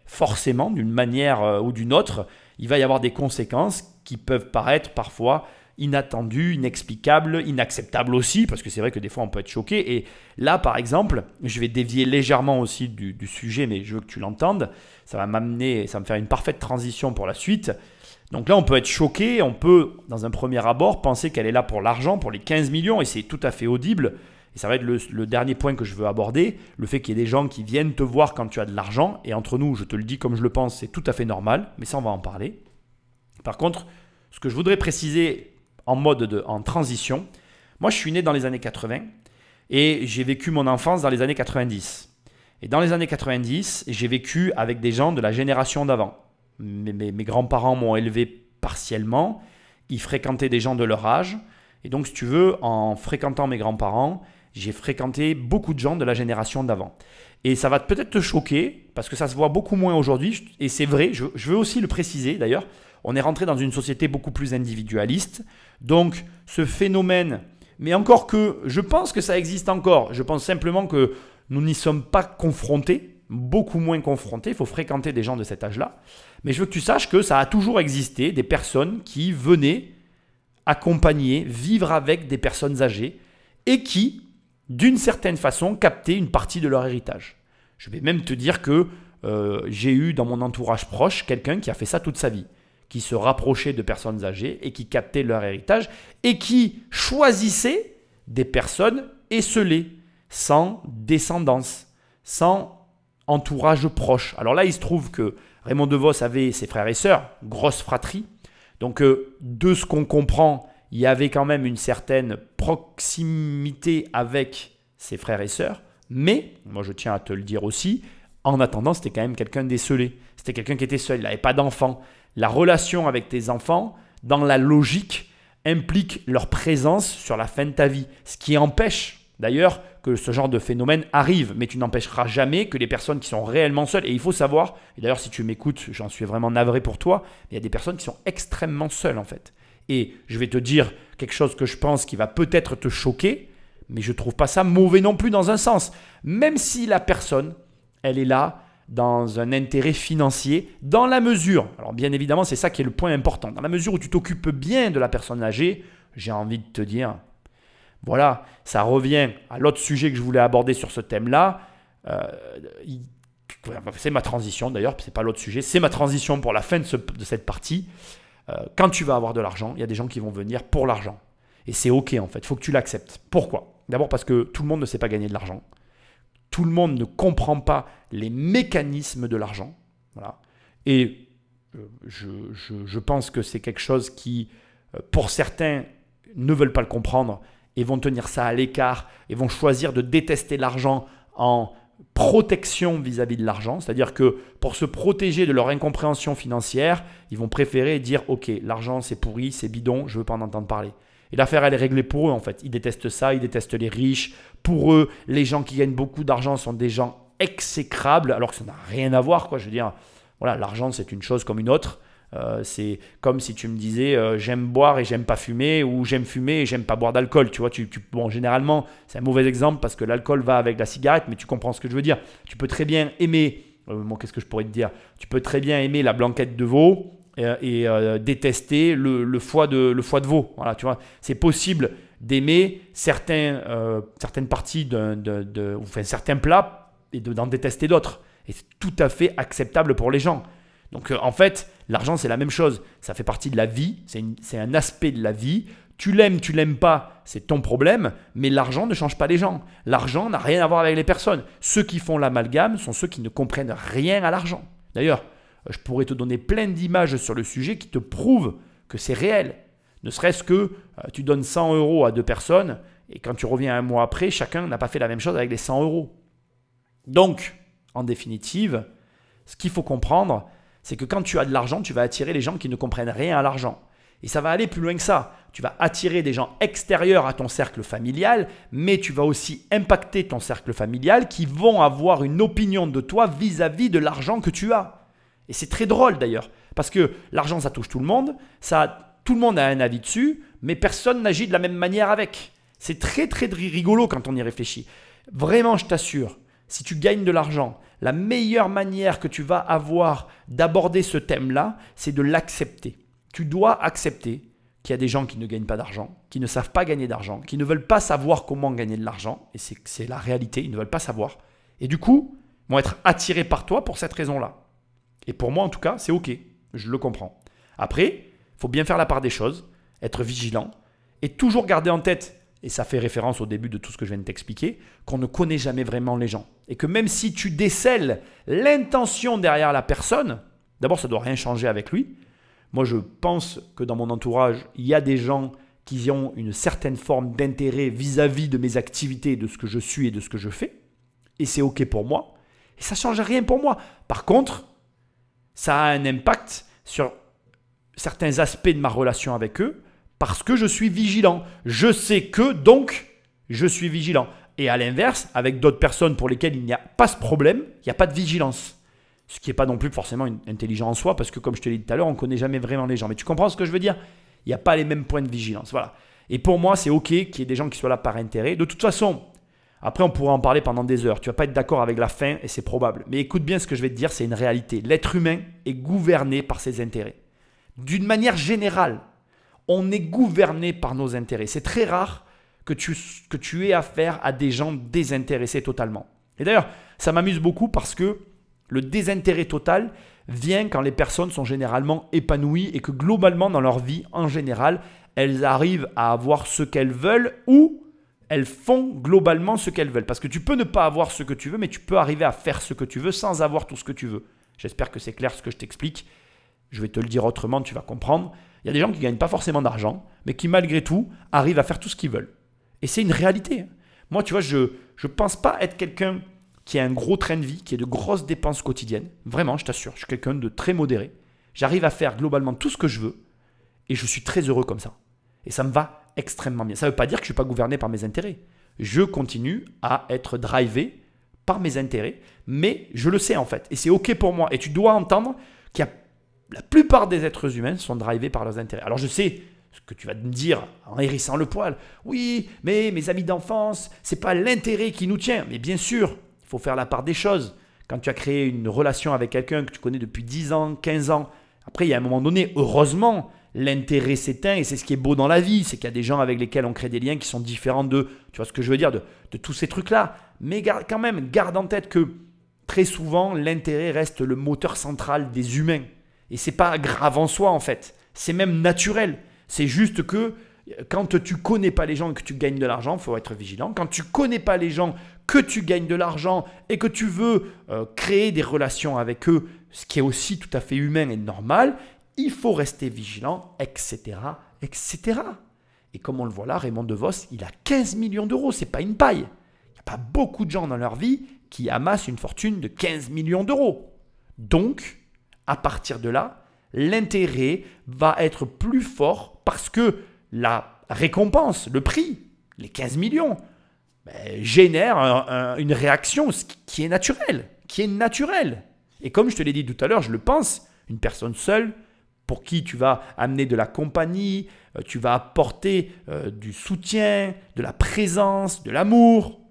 C: forcément, d'une manière ou d'une autre, il va y avoir des conséquences qui peuvent paraître parfois inattendu, inexplicable, inacceptable aussi, parce que c'est vrai que des fois on peut être choqué. Et là, par exemple, je vais dévier légèrement aussi du sujet, mais je veux que tu l'entendes. Ça va me faire une parfaite transition pour la suite. Donc là, on peut être choqué, on peut, dans un premier abord, penser qu'elle est là pour l'argent, pour les 15 millions, et c'est tout à fait audible. Et ça va être le dernier point que je veux aborder, le fait qu'il y ait des gens qui viennent te voir quand tu as de l'argent, et entre nous, je te le dis comme je le pense, c'est tout à fait normal, mais ça, on va en parler. Par contre, ce que je voudrais préciser en transition. Moi, je suis né dans les années 80 et j'ai vécu mon enfance dans les années 90. Et dans les années 90, j'ai vécu avec des gens de la génération d'avant. Mes grands-parents m'ont élevé partiellement. Ils fréquentaient des gens de leur âge. Et donc, si tu veux, en fréquentant mes grands-parents, j'ai fréquenté beaucoup de gens de la génération d'avant. Et ça va peut-être te choquer parce que ça se voit beaucoup moins aujourd'hui. Et c'est vrai, je veux aussi le préciser d'ailleurs. On est rentré dans une société beaucoup plus individualiste. Donc, ce phénomène, mais encore que, je pense que ça existe encore. Je pense simplement que nous n'y sommes pas confrontés, beaucoup moins confrontés. Il faut fréquenter des gens de cet âge-là. Mais je veux que tu saches que ça a toujours existé, des personnes qui venaient accompagner, vivre avec des personnes âgées et qui, d'une certaine façon, captaient une partie de leur héritage. Je vais même te dire que j'ai eu dans mon entourage proche quelqu'un qui a fait ça toute sa vie, qui se rapprochaient de personnes âgées et qui captaient leur héritage et qui choisissaient des personnes esselées, sans descendance, sans entourage proche. Alors là, il se trouve que Raymond DeVos avait ses frères et sœurs, grosse fratrie. Donc de ce qu'on comprend, il y avait quand même une certaine proximité avec ses frères et sœurs, mais, moi je tiens à te le dire aussi, en attendant, c'était quand même quelqu'un d'esseulé. C'était quelqu'un qui était seul, il n'avait pas d'enfants. La relation avec tes enfants, dans la logique, implique leur présence sur la fin de ta vie. Ce qui empêche d'ailleurs que ce genre de phénomène arrive, mais tu n'empêcheras jamais que les personnes qui sont réellement seules, et il faut savoir, et d'ailleurs si tu m'écoutes, j'en suis vraiment navré pour toi, il y a des personnes qui sont extrêmement seules en fait. Et je vais te dire quelque chose que je pense qui va peut-être te choquer, mais je ne trouve pas ça mauvais non plus dans un sens. Même si la personne, elle est là dans un intérêt financier, dans la mesure, alors bien évidemment c'est ça qui est le point important, dans la mesure où tu t'occupes bien de la personne âgée, j'ai envie de te dire, voilà, ça revient à l'autre sujet que je voulais aborder sur ce thème-là, c'est ma transition d'ailleurs, c'est pas l'autre sujet, c'est ma transition pour la fin de cette partie. Quand tu vas avoir de l'argent, il y a des gens qui vont venir pour l'argent. Et c'est ok en fait, il faut que tu l'acceptes. Pourquoi ? D'abord parce que tout le monde ne sait pas gagner de l'argent. Tout le monde ne comprend pas les mécanismes de l'argent. Voilà. Et je pense que c'est quelque chose qui, pour certains, ne veulent pas le comprendre et vont tenir ça à l'écart et vont choisir de détester l'argent en protection vis-à-vis de l'argent. C'est-à-dire que pour se protéger de leur incompréhension financière, ils vont préférer dire « Ok, l'argent c'est pourri, c'est bidon, je ne veux pas en entendre parler ». Et l'affaire, elle est réglée pour eux en fait. Ils détestent ça, ils détestent les riches. Pour eux, les gens qui gagnent beaucoup d'argent sont des gens exécrables, alors que ça n'a rien à voir, quoi. Je veux dire, voilà, l'argent, c'est une chose comme une autre. C'est comme si tu me disais j'aime boire et j'aime pas fumer, ou j'aime fumer et j'aime pas boire d'alcool. Tu vois, bon, généralement, c'est un mauvais exemple parce que l'alcool va avec la cigarette, mais tu comprends ce que je veux dire. Tu peux très bien aimer, qu'est-ce que je pourrais te dire ? Tu peux très bien aimer la blanquette de veau et détester le foie de veau. Voilà, tu vois, c'est possible d'aimer certaines parties enfin, certains plats et d'en détester d'autres. Et c'est tout à fait acceptable pour les gens. Donc en fait, l'argent c'est la même chose. Ça fait partie de la vie, c'est un aspect de la vie. Tu l'aimes, tu l'aimes pas, c'est ton problème. Mais l'argent ne change pas les gens. L'argent n'a rien à voir avec les personnes. Ceux qui font l'amalgame sont ceux qui ne comprennent rien à l'argent. D'ailleurs, je pourrais te donner plein d'images sur le sujet qui te prouvent que c'est réel. Ne serait-ce que tu donnes 100 € à deux personnes et quand tu reviens un mois après, chacun n'a pas fait la même chose avec les 100 €. Donc, en définitive, ce qu'il faut comprendre, c'est que quand tu as de l'argent, tu vas attirer les gens qui ne comprennent rien à l'argent. Et ça va aller plus loin que ça. Tu vas attirer des gens extérieurs à ton cercle familial, mais tu vas aussi impacter ton cercle familial qui vont avoir une opinion de toi vis-à-vis de l'argent que tu as. Et c'est très drôle d'ailleurs, parce que l'argent, ça touche tout le monde, tout le monde a un avis dessus, mais personne n'agit de la même manière avec. C'est très très rigolo quand on y réfléchit. Vraiment, je t'assure, si tu gagnes de l'argent, la meilleure manière que tu vas avoir d'aborder ce thème-là, c'est de l'accepter. Tu dois accepter qu'il y a des gens qui ne gagnent pas d'argent, qui ne savent pas gagner d'argent, qui ne veulent pas savoir comment gagner de l'argent, et c'est la réalité, ils ne veulent pas savoir. Et du coup, ils vont être attirés par toi pour cette raison-là. Et pour moi, en tout cas, c'est ok, je le comprends. Après, il faut bien faire la part des choses, être vigilant, et toujours garder en tête, et ça fait référence au début de tout ce que je viens de t'expliquer, qu'on ne connaît jamais vraiment les gens. Et que même si tu décèles l'intention derrière la personne, d'abord, ça ne doit rien changer avec lui. Moi, je pense que dans mon entourage, il y a des gens qui ont une certaine forme d'intérêt vis-à-vis de mes activités, de ce que je suis et de ce que je fais. Et c'est ok pour moi. Et ça ne change rien pour moi. Par contre, ça a un impact sur certains aspects de ma relation avec eux parce que je suis vigilant. Je sais que, donc, je suis vigilant. Et à l'inverse, avec d'autres personnes pour lesquelles il n'y a pas ce problème, il n'y a pas de vigilance. Ce qui n'est pas non plus forcément intelligent en soi parce que, comme je te l'ai dit tout à l'heure, on ne connaît jamais vraiment les gens. Mais tu comprends ce que je veux dire ? Il n'y a pas les mêmes points de vigilance. Voilà. Et pour moi, c'est ok qu'il y ait des gens qui soient là par intérêt. De toute façon, après, on pourrait en parler pendant des heures. Tu ne vas pas être d'accord avec la fin et c'est probable. Mais écoute bien ce que je vais te dire, c'est une réalité. L'être humain est gouverné par ses intérêts. D'une manière générale, on est gouverné par nos intérêts. C'est très rare que tu aies affaire à des gens désintéressés totalement. Et d'ailleurs, ça m'amuse beaucoup parce que le désintérêt total vient quand les personnes sont généralement épanouies et que globalement dans leur vie, en général, elles arrivent à avoir ce qu'elles veulent ou elles font globalement ce qu'elles veulent. Parce que tu peux ne pas avoir ce que tu veux, mais tu peux arriver à faire ce que tu veux sans avoir tout ce que tu veux. J'espère que c'est clair ce que je t'explique. Je vais te le dire autrement, tu vas comprendre. Il y a des gens qui ne gagnent pas forcément d'argent, mais qui malgré tout arrivent à faire tout ce qu'ils veulent. Et c'est une réalité. Moi, tu vois, je ne pense pas être quelqu'un qui a un gros train de vie, qui a de grosses dépenses quotidiennes. Vraiment, je t'assure, je suis quelqu'un de très modéré. J'arrive à faire globalement tout ce que je veux et je suis très heureux comme ça. Et ça me va extrêmement bien. Ça ne veut pas dire que je ne suis pas gouverné par mes intérêts. Je continue à être drivé par mes intérêts, mais je le sais en fait. Et c'est OK pour moi. Et tu dois entendre qu'il y a la plupart des êtres humains sont drivés par leurs intérêts. Alors je sais ce que tu vas me dire en hérissant le poil. Oui, mais mes amis d'enfance, ce n'est pas l'intérêt qui nous tient. Mais bien sûr, il faut faire la part des choses. Quand tu as créé une relation avec quelqu'un que tu connais depuis 10 ans, 15 ans, après il y a un moment donné, heureusement, l'intérêt s'éteint et c'est ce qui est beau dans la vie. C'est qu'il y a des gens avec lesquels on crée des liens qui sont différents de, tu vois ce que je veux dire, de tous ces trucs-là. Mais quand même, garde en tête que très souvent, l'intérêt reste le moteur central des humains. Et ce n'est pas grave en soi en fait. C'est même naturel. C'est juste que quand tu ne connais pas les gens et que tu gagnes de l'argent, il faut être vigilant. Quand tu ne connais pas les gens, que tu gagnes de l'argent et que tu veux créer des relations avec eux, ce qui est aussi tout à fait humain et normal, il faut rester vigilant, etc., etc. Et comme on le voit là, Raymond DeVos, il a 15 millions d'euros. Ce n'est pas une paille. Il n'y a pas beaucoup de gens dans leur vie qui amassent une fortune de 15 millions d'euros. Donc, à partir de là, l'intérêt va être plus fort parce que la récompense, le prix, les 15 millions, génère une réaction qui est naturelle. Et comme je te l'ai dit tout à l'heure, je le pense, une personne seule pour qui tu vas amener de la compagnie, tu vas apporter du soutien, de la présence, de l'amour,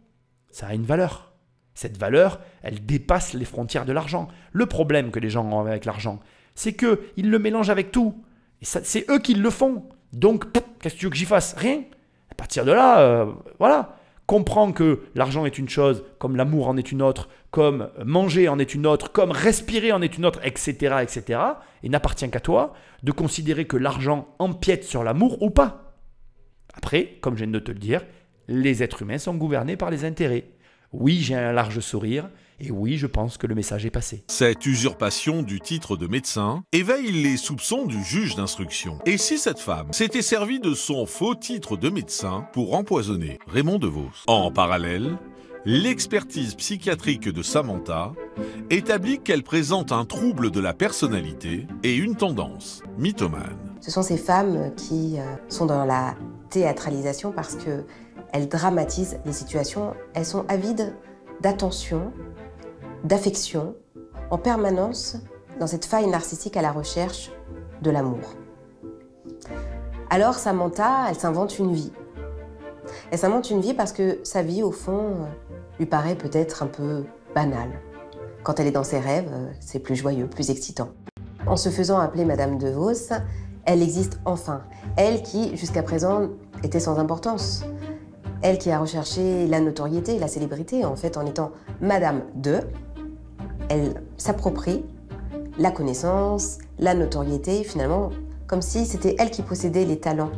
C: ça a une valeur. Cette valeur, elle dépasse les frontières de l'argent. Le problème que les gens ont avec l'argent, c'est qu'ils le mélangent avec tout. Et c'est eux qui le font. Donc, qu'est-ce que tu veux que j'y fasse? Rien. À partir de là, voilà. Comprends que l'argent est une chose, comme l'amour en est une autre, comme manger en est une autre, comme respirer en est une autre, etc. etc. Et n'appartient qu'à toi de considérer que l'argent empiète sur l'amour ou pas. Après, comme je viens de te le dire, les êtres humains sont gouvernés par les intérêts. Oui, j'ai un large sourire et oui, je pense que le message est passé.
B: Cette usurpation du titre de médecin éveille les soupçons du juge d'instruction. Et si cette femme s'était servie de son faux titre de médecin pour empoisonner Raymond DeVos? En parallèle, l'expertise psychiatrique de Samantha établit qu'elle présente un trouble de la personnalité et une tendance mythomane.
E: Ce sont ces femmes qui sont dans la théâtralisation parce que elles dramatisent les situations, elles sont avides d'attention, d'affection, en permanence dans cette faille narcissique à la recherche de l'amour. Alors Samantha, elle s'invente une vie. Elle s'invente une vie parce que sa vie, au fond, lui paraît peut-être un peu banale. Quand elle est dans ses rêves, c'est plus joyeux, plus excitant. En se faisant appeler Madame DeVos, elle existe enfin. Elle qui, jusqu'à présent, était sans importance. Elle qui a recherché la notoriété, la célébrité, en fait, en étant Madame de, elle s'approprie la connaissance, la notoriété, finalement, comme si c'était elle qui possédait les talents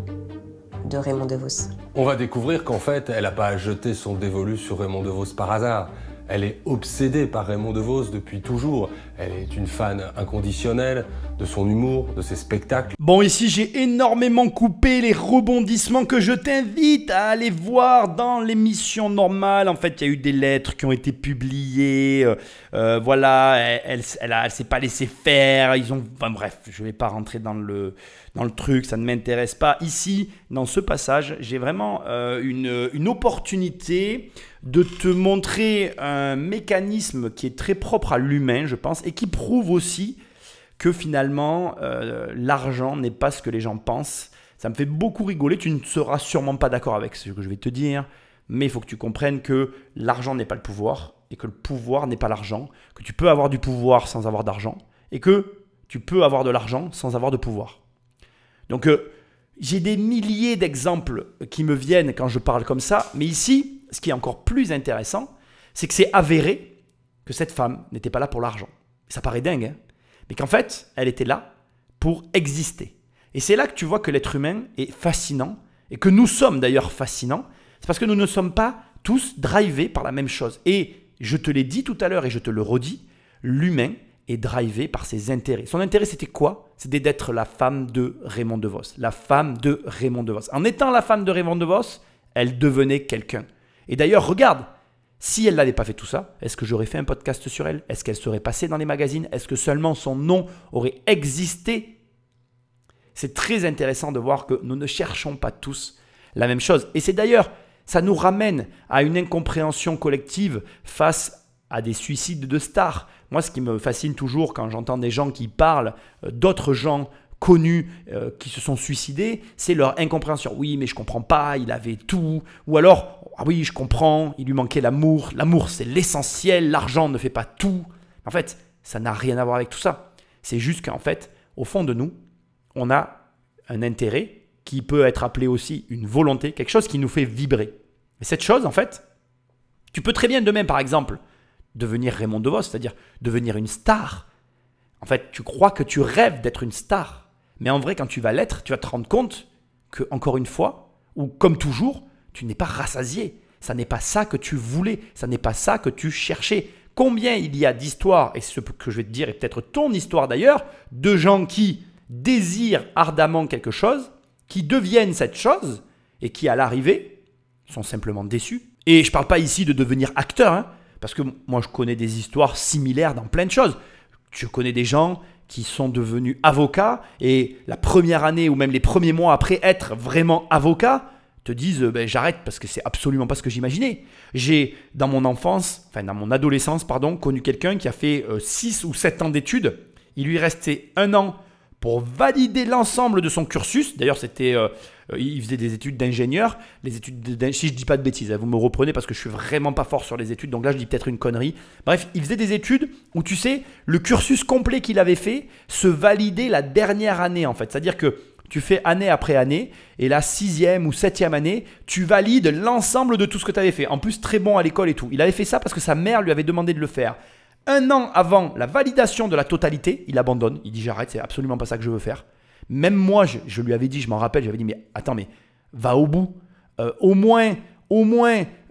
E: de Raymond DeVos.
D: On va découvrir qu'en fait, elle n'a pas jeté son dévolu sur Raymond DeVos par hasard. Elle est obsédée par Raymond DeVos depuis toujours. Elle est une fan inconditionnelle de son humour, de ses spectacles.
C: Bon, ici, j'ai énormément coupé les rebondissements que je t'invite à aller voir dans l'émission normale. En fait, il y a eu des lettres qui ont été publiées. Voilà, elle s'est pas laissée faire. Enfin bref, je vais pas rentrer dans le truc, ça ne m'intéresse pas. Ici, dans ce passage, j'ai vraiment une opportunité de te montrer un mécanisme qui est très propre à l'humain, je pense, et qui prouve aussi que finalement, l'argent n'est pas ce que les gens pensent. Ça me fait beaucoup rigoler. Tu ne seras sûrement pas d'accord avec ce que je vais te dire, mais il faut que tu comprennes que l'argent n'est pas le pouvoir et que le pouvoir n'est pas l'argent, que tu peux avoir du pouvoir sans avoir d'argent et que tu peux avoir de l'argent sans avoir de pouvoir. Donc, j'ai des milliers d'exemples qui me viennent quand je parle comme ça, mais ici, ce qui est encore plus intéressant, c'est que c'est avéré que cette femme n'était pas là pour l'argent. Ça paraît dingue, hein, mais qu'en fait, elle était là pour exister. Et c'est là que tu vois que l'être humain est fascinant, et que nous sommes d'ailleurs fascinants, c'est parce que nous ne sommes pas tous drivés par la même chose. Et je te l'ai dit tout à l'heure et je te le redis, l'humain et drivée par ses intérêts. Son intérêt, c'était quoi? C'était d'être la femme de Raymond DeVos. La femme de Raymond DeVos. En étant la femme de Raymond DeVos, elle devenait quelqu'un. Et d'ailleurs, regarde, si elle n'avait pas fait tout ça, est-ce que j'aurais fait un podcast sur elle? Est-ce qu'elle serait passée dans les magazines? Est-ce que seulement son nom aurait existé? C'est très intéressant de voir que nous ne cherchons pas tous la même chose. Et c'est d'ailleurs, ça nous ramène à une incompréhension collective face à des suicides de stars. Moi, ce qui me fascine toujours quand j'entends des gens qui parlent d'autres gens connus qui se sont suicidés, c'est leur incompréhension. Oui, mais je ne comprends pas, il avait tout. Ou alors, ah oui, je comprends, il lui manquait l'amour. L'amour, c'est l'essentiel, l'argent ne fait pas tout. En fait, ça n'a rien à voir avec tout ça. C'est juste qu'en fait, au fond de nous, on a un intérêt qui peut être appelé aussi une volonté, quelque chose qui nous fait vibrer. Et cette chose, en fait, tu peux très bien demain, par exemple, devenir Raymond DeVos, c'est-à-dire devenir une star. En fait, tu crois que tu rêves d'être une star. Mais en vrai, quand tu vas l'être, tu vas te rendre compte que, encore une fois, ou comme toujours, tu n'es pas rassasié. Ça n'est pas ça que tu voulais. Ça n'est pas ça que tu cherchais. Combien il y a d'histoires, et ce que je vais te dire est peut-être ton histoire d'ailleurs, de gens qui désirent ardemment quelque chose, qui deviennent cette chose, et qui à l'arrivée sont simplement déçus. Et je ne parle pas ici de devenir acteur, hein, parce que moi je connais des histoires similaires dans plein de choses. Je connais des gens qui sont devenus avocats et la première année ou même les premiers mois après être vraiment avocat, te disent j'arrête parce que c'est absolument pas ce que j'imaginais. J'ai dans mon adolescence, connu quelqu'un qui a fait 6 ou 7 ans d'études. Il lui restait 1 an pour valider l'ensemble de son cursus. D'ailleurs, il faisait des études d'ingénieur. Si je ne dis pas de bêtises, vous me reprenez parce que je ne suis vraiment pas fort sur les études. Donc là, je dis peut-être une connerie. Bref, il faisait des études où, tu sais, le cursus complet qu'il avait fait se validait la dernière année, en fait. C'est-à-dire que tu fais année après année et la 6e ou 7e année, tu valides l'ensemble de tout ce que tu avais fait. En plus, très bon à l'école et tout. Il avait fait ça parce que sa mère lui avait demandé de le faire. 1 an avant la validation de la totalité, il abandonne. Il dit j'arrête, c'est absolument pas ça que je veux faire. Même moi, je lui avais dit, je m'en rappelle, j'avais dit mais attends, mais va au bout. Au moins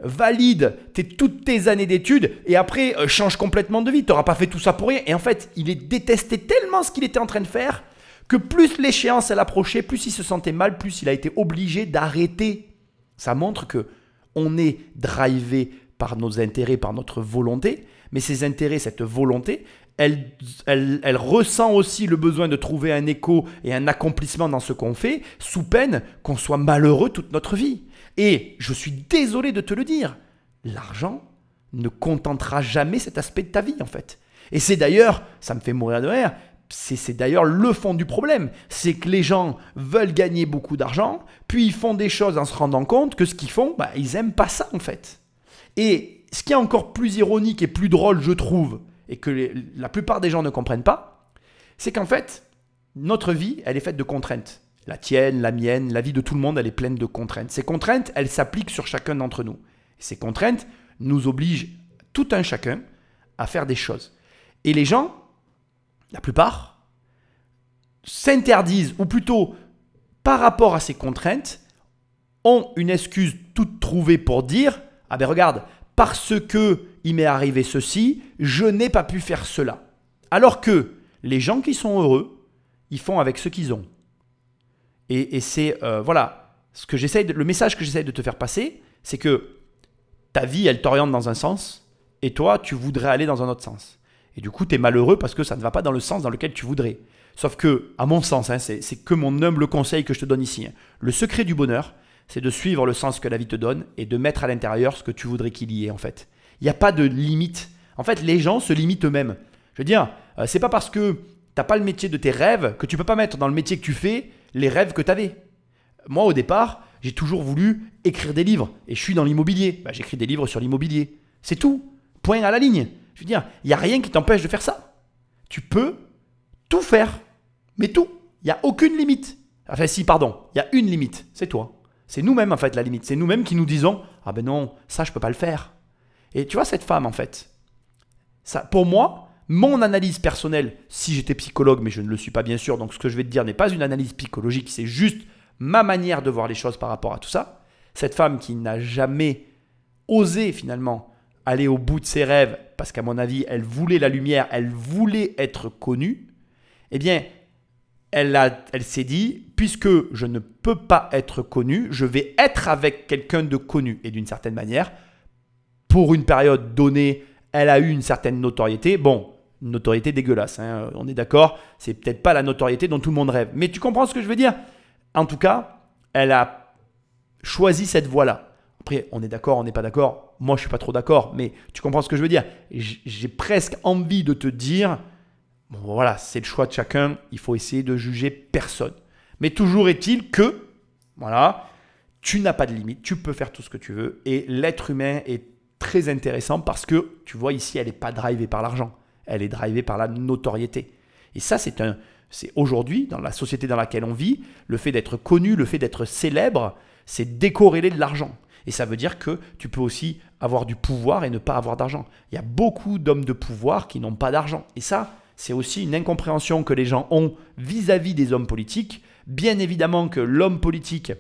C: valide toutes tes années d'études et après change complètement de vie. Tu n'auras pas fait tout ça pour rien. Et en fait, il détestait tellement ce qu'il était en train de faire que plus l'échéance elle approchait, plus il se sentait mal, plus il a été obligé d'arrêter. Ça montre que on est drivé par nos intérêts, par notre volonté. Mais ces intérêts, cette volonté, elle ressent aussi le besoin de trouver un écho et un accomplissement dans ce qu'on fait, sous peine qu'on soit malheureux toute notre vie. Et je suis désolé de te le dire, l'argent ne contentera jamais cet aspect de ta vie en fait. Et c'est d'ailleurs, ça me fait mourir de rire, c'est d'ailleurs le fond du problème. C'est que les gens veulent gagner beaucoup d'argent, puis ils font des choses en se rendant compte que ce qu'ils font, ils n'aiment pas ça en fait. Et ce qui est encore plus ironique et plus drôle, je trouve, et que la plupart des gens ne comprennent pas, c'est qu'en fait, notre vie, elle est faite de contraintes. La tienne, la mienne, la vie de tout le monde, elle est pleine de contraintes. Ces contraintes, elles s'appliquent sur chacun d'entre nous. Et ces contraintes nous obligent, tout un chacun, à faire des choses. Et les gens, la plupart, s'interdisent, ou plutôt, par rapport à ces contraintes, ont une excuse toute trouvée pour dire « Ah ben regarde, parce que il m'est arrivé ceci, je n'ai pas pu faire cela. » Alors que les gens qui sont heureux, ils font avec ce qu'ils ont. Et c'est, voilà, le message que j'essaie de te faire passer, c'est que ta vie, elle t'oriente dans un sens, et toi, tu voudrais aller dans un autre sens. Et du coup, tu es malheureux parce que ça ne va pas dans le sens dans lequel tu voudrais. Sauf que, à mon sens, c'est que mon humble conseil que je te donne ici. Le secret du bonheur, c'est de suivre le sens que la vie te donne et de mettre à l'intérieur ce que tu voudrais qu'il y ait en fait. Il n'y a pas de limite. En fait, les gens se limitent eux-mêmes. Je veux dire, c'est pas parce que tu n'as pas le métier de tes rêves que tu ne peux pas mettre dans le métier que tu fais les rêves que tu avais. Moi, au départ, j'ai toujours voulu écrire des livres et je suis dans l'immobilier. J'écris des livres sur l'immobilier. C'est tout. Point à la ligne. Je veux dire, il n'y a rien qui t'empêche de faire ça. Tu peux tout faire. Mais tout. Il n'y a aucune limite. Enfin, si, pardon. Il y a une limite. C'est toi. C'est nous-mêmes, en fait, la limite. C'est nous-mêmes qui nous disons « Ah ben non, ça, je ne peux pas le faire. » Et tu vois, cette femme, en fait, ça, pour moi, mon analyse personnelle, si j'étais psychologue, mais je ne le suis pas bien sûr, donc ce que je vais te dire n'est pas une analyse psychologique, c'est juste ma manière de voir les choses par rapport à tout ça. Cette femme qui n'a jamais osé, finalement, aller au bout de ses rêves, parce qu'à mon avis, elle voulait la lumière, elle voulait être connue, eh bien, elle s'est dit, puisque je ne peux pas être connue, je vais être avec quelqu'un de connu. Et d'une certaine manière, pour une période donnée, elle a eu une certaine notoriété. Bon, une notoriété dégueulasse, hein, on est d'accord, c'est peut-être pas la notoriété dont tout le monde rêve. Mais tu comprends ce que je veux dire? En tout cas, elle a choisi cette voie-là. Après, on est d'accord, on n'est pas d'accord. Moi, je ne suis pas trop d'accord, mais tu comprends ce que je veux dire. J'ai presque envie de te dire, bon, voilà, c'est le choix de chacun. Il faut essayer de juger personne. Mais toujours est-il que, voilà, tu n'as pas de limite. Tu peux faire tout ce que tu veux. Et l'être humain est très intéressant parce que, tu vois, ici, elle n'est pas drivée par l'argent. Elle est drivée par la notoriété. Et ça, c'est aujourd'hui, dans la société dans laquelle on vit, le fait d'être connu, le fait d'être célèbre, c'est décorrélé de l'argent. Et ça veut dire que tu peux aussi avoir du pouvoir et ne pas avoir d'argent. Il y a beaucoup d'hommes de pouvoir qui n'ont pas d'argent. Et ça, c'est aussi une incompréhension que les gens ont vis-à-vis des hommes politiques. Bien évidemment que l'homme politique,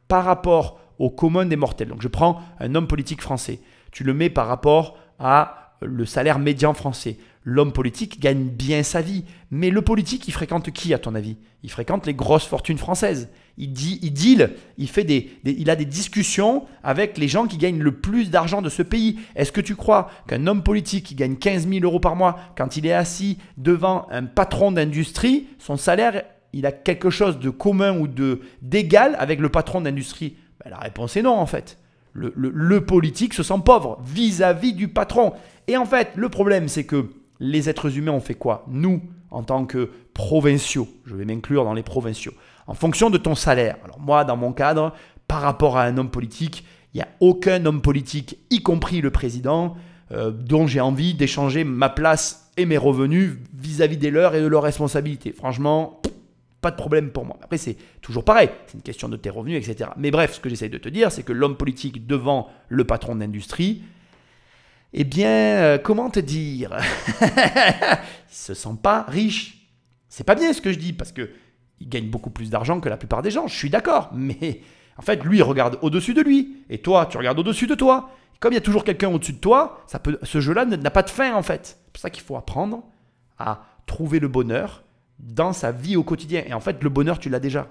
C: par rapport au commun des mortels, donc je prends un homme politique français, tu le mets par rapport à le salaire médian français. L'homme politique gagne bien sa vie. Mais le politique, il fréquente qui à ton avis? Il fréquente les grosses fortunes françaises. Il deal, il a des discussions avec les gens qui gagnent le plus d'argent de ce pays. Est-ce que tu crois qu'un homme politique qui gagne 15 000 € par mois, quand il est assis devant un patron d'industrie, son salaire, il a quelque chose de commun ou d'égal avec le patron d'industrie? Ben, la réponse est non en fait. Le politique se sent pauvre vis-à-vis du patron. Et en fait, le problème, c'est que les êtres humains ont fait quoi? Nous, en tant que provinciaux, je vais m'inclure dans les provinciaux, en fonction de ton salaire. Alors moi, dans mon cadre, par rapport à un homme politique, il n'y a aucun homme politique, y compris le président, dont j'ai envie d'échanger ma place et mes revenus vis-à-vis des leurs et de leurs responsabilités. Franchement, pas de problème pour moi. Après, c'est toujours pareil, c'est une question de tes revenus, etc. Mais bref, ce que j'essaie de te dire, c'est que l'homme politique devant le patron d'industrie, eh bien, comment te dire? Il ne se sent pas riche. C'est pas bien ce que je dis, parce qu'il gagne beaucoup plus d'argent que la plupart des gens, je suis d'accord. Mais en fait, lui, il regarde au-dessus de lui. Et toi, tu regardes au-dessus de toi. Et comme il y a toujours quelqu'un au-dessus de toi, ce jeu-là n'a pas de fin, en fait. C'est pour ça qu'il faut apprendre à trouver le bonheur dans sa vie au quotidien. Et en fait, le bonheur, tu l'as déjà.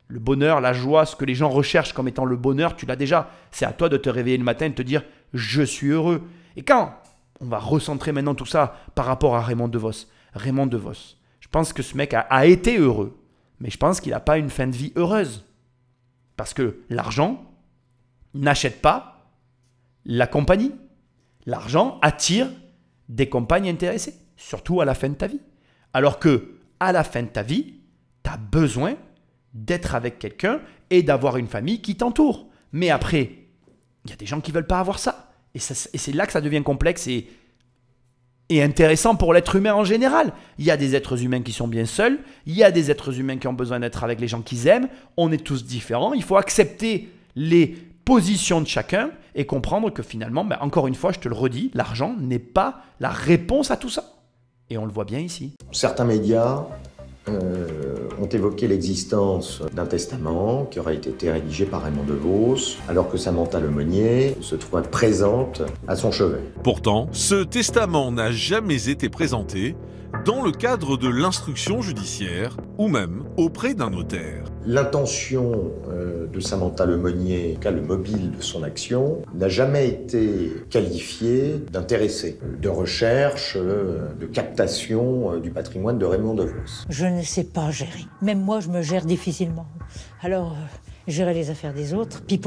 C: Le bonheur, la joie, ce que les gens recherchent comme étant le bonheur, tu l'as déjà. C'est à toi de te réveiller le matin et de te dire « je suis heureux ». Et quand on va recentrer maintenant tout ça par rapport à Raymond DeVos, je pense que ce mec a été heureux, mais je pense qu'il n'a pas une fin de vie heureuse. Parce que l'argent n'achète pas la compagnie. L'argent attire des compagnes intéressées, surtout à la fin de ta vie. Alors que à la fin de ta vie, tu as besoin d'être avec quelqu'un et d'avoir une famille qui t'entoure. Mais après, il y a des gens qui ne veulent pas avoir ça. Et c'est là que ça devient complexe et intéressant pour l'être humain en général. Il y a des êtres humains qui sont bien seuls, il y a des êtres humains qui ont besoin d'être avec les gens qu'ils aiment, on est tous différents, il faut accepter les positions de chacun et comprendre que finalement, ben encore une fois, je te le redis, l'argent n'est pas la réponse à tout ça. Et on le voit bien ici.
N: Certains médias ont évoqué l'existence d'un testament qui aurait été rédigé par Raymond DeVos, alors que Samantha Lemonnier se trouvait présente à son chevet.
B: Pourtant, ce testament n'a jamais été présenté dans le cadre de l'instruction judiciaire ou même auprès d'un notaire.
N: L'intention de Samantha Lemonnier, en tout cas le mobile de son action, n'a jamais été qualifiée d'intéressé, de recherche, de captation du patrimoine de Raymond DeVos.
K: Je ne sais pas gérer. Même moi, je me gère difficilement. Alors, gérer les affaires des autres, puis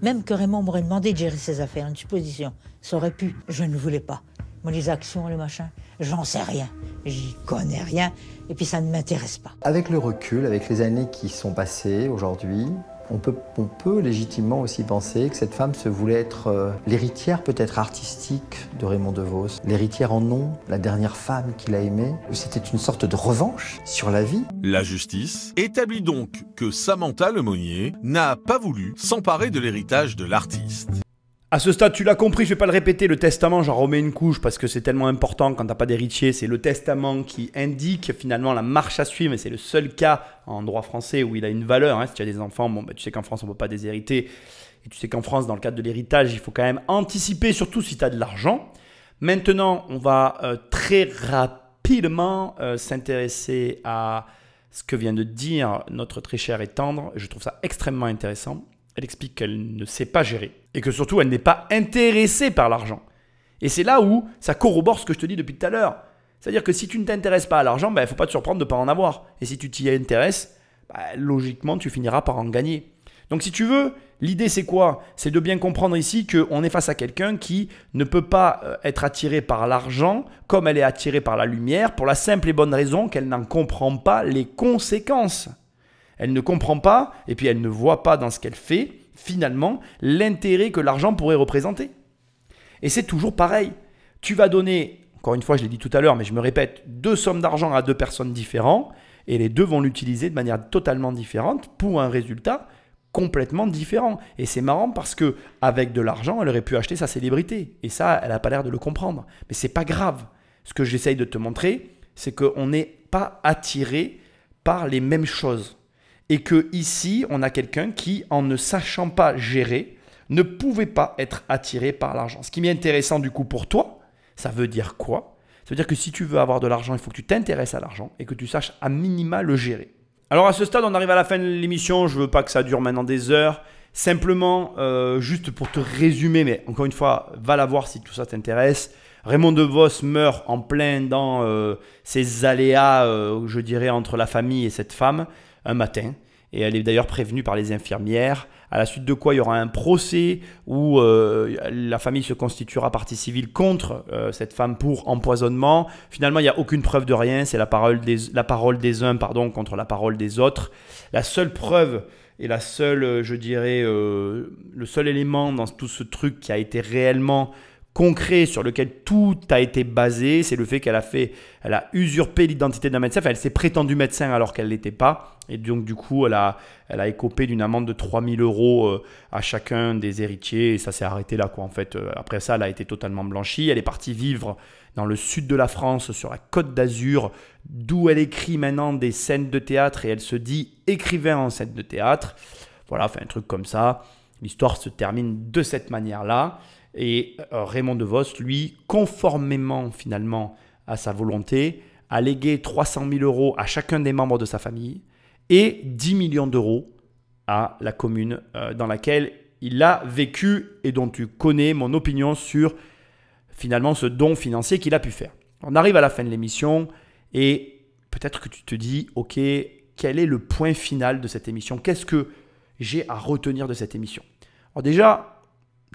K: même que Raymond m'aurait demandé de gérer ses affaires, une supposition, ça aurait pu, je ne voulais pas. Moi, les actions, les machins, j'en sais rien, j'y connais rien, et puis ça ne m'intéresse pas.
J: Avec le recul, avec les années qui sont passées aujourd'hui, on peut légitimement aussi penser que cette femme se voulait être l'héritière peut-être artistique de Raymond DeVos, l'héritière en nom, la dernière femme qu'il a aimée. C'était une sorte de revanche sur la vie.
B: La justice établit donc que Samantha Lemonnier n'a pas voulu s'emparer de l'héritage de l'artiste.
C: À ce stade, tu l'as compris, je ne vais pas le répéter, le testament, j'en remets une couche parce que c'est tellement important quand tu n'as pas d'héritier. C'est le testament qui indique finalement la marche à suivre et c'est le seul cas en droit français où il a une valeur. Hein. Si tu as des enfants, bon, bah, tu sais qu'en France, on ne peut pas déshériter. Et tu sais qu'en France, dans le cadre de l'héritage, il faut quand même anticiper, surtout si tu as de l'argent. Maintenant, on va très rapidement s'intéresser à ce que vient de dire notre très chère et tendre. Je trouve ça extrêmement intéressant. Elle explique qu'elle ne sait pas gérer et que surtout, elle n'est pas intéressée par l'argent. Et c'est là où ça corrobore ce que je te dis depuis tout à l'heure. C'est-à-dire que si tu ne t'intéresses pas à l'argent, il ne faut pas te surprendre de ne pas en avoir. Et si tu t'y intéresses, logiquement, tu finiras par en gagner. Donc si tu veux, l'idée c'est quoi? C'est de bien comprendre ici qu'on est face à quelqu'un qui ne peut pas être attiré par l'argent comme elle est attirée par la lumière pour la simple et bonne raison qu'elle n'en comprend pas les conséquences. Elle ne comprend pas et puis elle ne voit pas dans ce qu'elle fait finalement l'intérêt que l'argent pourrait représenter. Et c'est toujours pareil. Tu vas donner, encore une fois je l'ai dit tout à l'heure mais je me répète, 2 sommes d'argent à 2 personnes différentes et les 2 vont l'utiliser de manière totalement différente pour un résultat complètement différent. Et c'est marrant parce que avec de l'argent, elle aurait pu acheter sa célébrité. Et ça, elle n'a pas l'air de le comprendre. Mais c'est pas grave. Ce que j'essaye de te montrer, c'est qu'on n'est pas attiré par les mêmes choses. Et que ici, on a quelqu'un qui, en ne sachant pas gérer, ne pouvait pas être attiré par l'argent. Ce qui m'est intéressant du coup pour toi, ça veut dire quoi? Ça veut dire que si tu veux avoir de l'argent, il faut que tu t'intéresses à l'argent et que tu saches à minima le gérer. Alors à ce stade, on arrive à la fin de l'émission. Je ne veux pas que ça dure maintenant des heures. Simplement, juste pour te résumer, mais encore une fois, va la voir si tout ça t'intéresse. Raymond DeVos meurt en plein dans ces aléas, je dirais, entre la famille et cette femme, un matin. Et elle est d'ailleurs prévenue par les infirmières. À la suite de quoi, il y aura un procès où la famille se constituera partie civile contre cette femme pour empoisonnement. Finalement, il n'y a aucune preuve de rien. C'est la parole des uns contre la parole des autres. La seule preuve et la seule, je dirais, le seul élément dans tout ce truc qui a été réellement concret sur lequel tout a été basé, c'est le fait qu'elle a usurpé l'identité d'un médecin. Enfin, elle s'est prétendue médecin alors qu'elle ne l'était pas. Et donc, du coup, elle a écopé d'une amende de 3 000 € à chacun des héritiers. Et ça s'est arrêté là, quoi. En fait, après ça, elle a été totalement blanchie. Elle est partie vivre dans le sud de la France, sur la Côte d'Azur, d'où elle écrit maintenant des scènes de théâtre. Et elle se dit écrivain en scène de théâtre. Voilà, enfin, un truc comme ça. L'histoire se termine de cette manière-là. Et Raymond DeVos, lui, conformément finalement à sa volonté, a légué 300 000 € à chacun des membres de sa famille et 10 millions d'euros à la commune dans laquelle il a vécu et dont tu connais mon opinion sur finalement ce don financier qu'il a pu faire. On arrive à la fin de l'émission et peut-être que tu te dis, ok, quel est le point final de cette émission? Qu'est-ce que j'ai à retenir de cette émission? Alors déjà,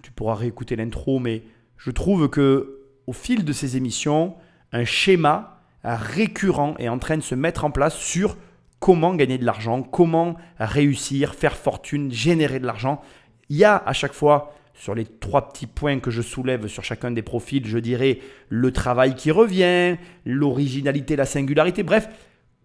C: tu pourras réécouter l'intro, mais je trouve que au fil de ces émissions, un schéma récurrent est en train de se mettre en place sur comment gagner de l'argent, comment réussir, faire fortune, générer de l'argent. Il y a à chaque fois, sur les 3 petits points que je soulève sur chacun des profils, je dirais le travail qui revient, l'originalité, la singularité. Bref,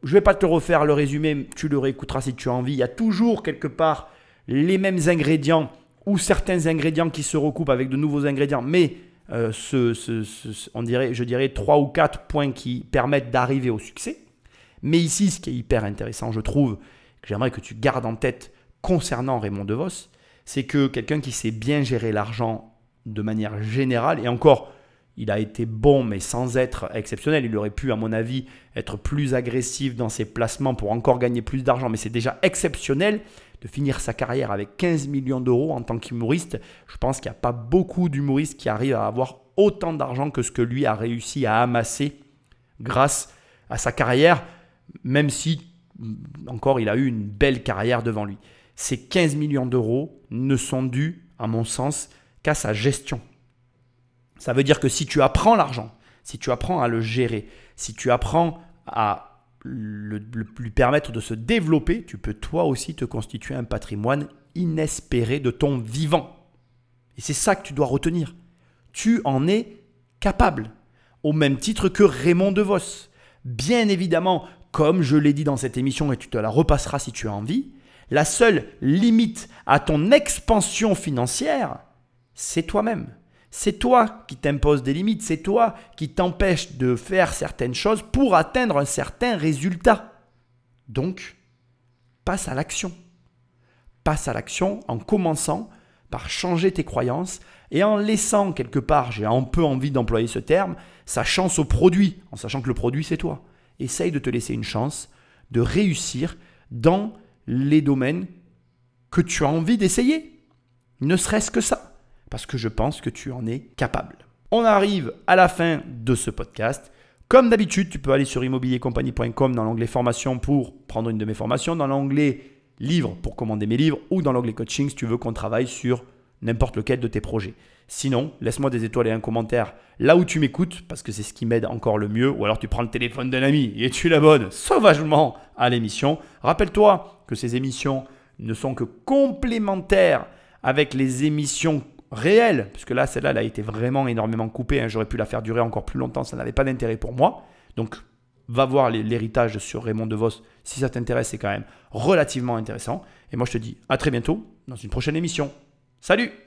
C: je ne vais pas te refaire le résumé, tu le réécouteras si tu as envie. Il y a toujours quelque part les mêmes ingrédients ou certains ingrédients qui se recoupent avec de nouveaux ingrédients, mais je dirais 3 ou 4 points qui permettent d'arriver au succès. Mais ici, ce qui est hyper intéressant, je trouve, que j'aimerais que tu gardes en tête concernant Raymond DeVos, c'est que quelqu'un qui sait bien gérer l'argent de manière générale, et encore, il a été bon, mais sans être exceptionnel. Il aurait pu, à mon avis, être plus agressif dans ses placements pour encore gagner plus d'argent, mais c'est déjà exceptionnel de finir sa carrière avec 15 millions d'euros en tant qu'humoriste. Je pense qu'il n'y a pas beaucoup d'humoristes qui arrivent à avoir autant d'argent que ce que lui a réussi à amasser grâce à sa carrière, même si, encore, il a eu une belle carrière devant lui. Ces 15 millions d'euros ne sont dus, à mon sens, qu'à sa gestion. Ça veut dire que si tu apprends l'argent, si tu apprends à le gérer, si tu apprends à lui permettre de se développer, tu peux toi aussi te constituer un patrimoine inespéré de ton vivant. Et c'est ça que tu dois retenir. Tu en es capable, au même titre que Raymond DeVos. Bien évidemment, comme je l'ai dit dans cette émission et tu te la repasseras si tu as envie, la seule limite à ton expansion financière, c'est toi-même. C'est toi qui t'imposes des limites, c'est toi qui t'empêches de faire certaines choses pour atteindre un certain résultat. Donc, passe à l'action. Passe à l'action en commençant par changer tes croyances et en laissant quelque part, j'ai un peu envie d'employer ce terme, sa chance au produit, en sachant que le produit c'est toi. Essaye de te laisser une chance de réussir dans les domaines que tu as envie d'essayer. Ne serait-ce que ça, parce que je pense que tu en es capable. On arrive à la fin de ce podcast. Comme d'habitude, tu peux aller sur immobiliercompagnie.com dans l'onglet formation pour prendre une de mes formations, dans l'onglet livres pour commander mes livres ou dans l'onglet coaching si tu veux qu'on travaille sur n'importe lequel de tes projets. Sinon, laisse-moi des étoiles et un commentaire là où tu m'écoutes parce que c'est ce qui m'aide encore le mieux. Ou alors tu prends le téléphone d'un ami et tu l'abonnes sauvagement à l'émission. Rappelle-toi que ces émissions ne sont que complémentaires avec les émissions réelles. Puisque là, celle-là, elle a été vraiment énormément coupée. J'aurais pu la faire durer encore plus longtemps. Ça n'avait pas d'intérêt pour moi. Donc, va voir l'héritage sur Raymond DeVos. Si ça t'intéresse, c'est quand même relativement intéressant. Et moi, je te dis à très bientôt dans une prochaine émission. Salut!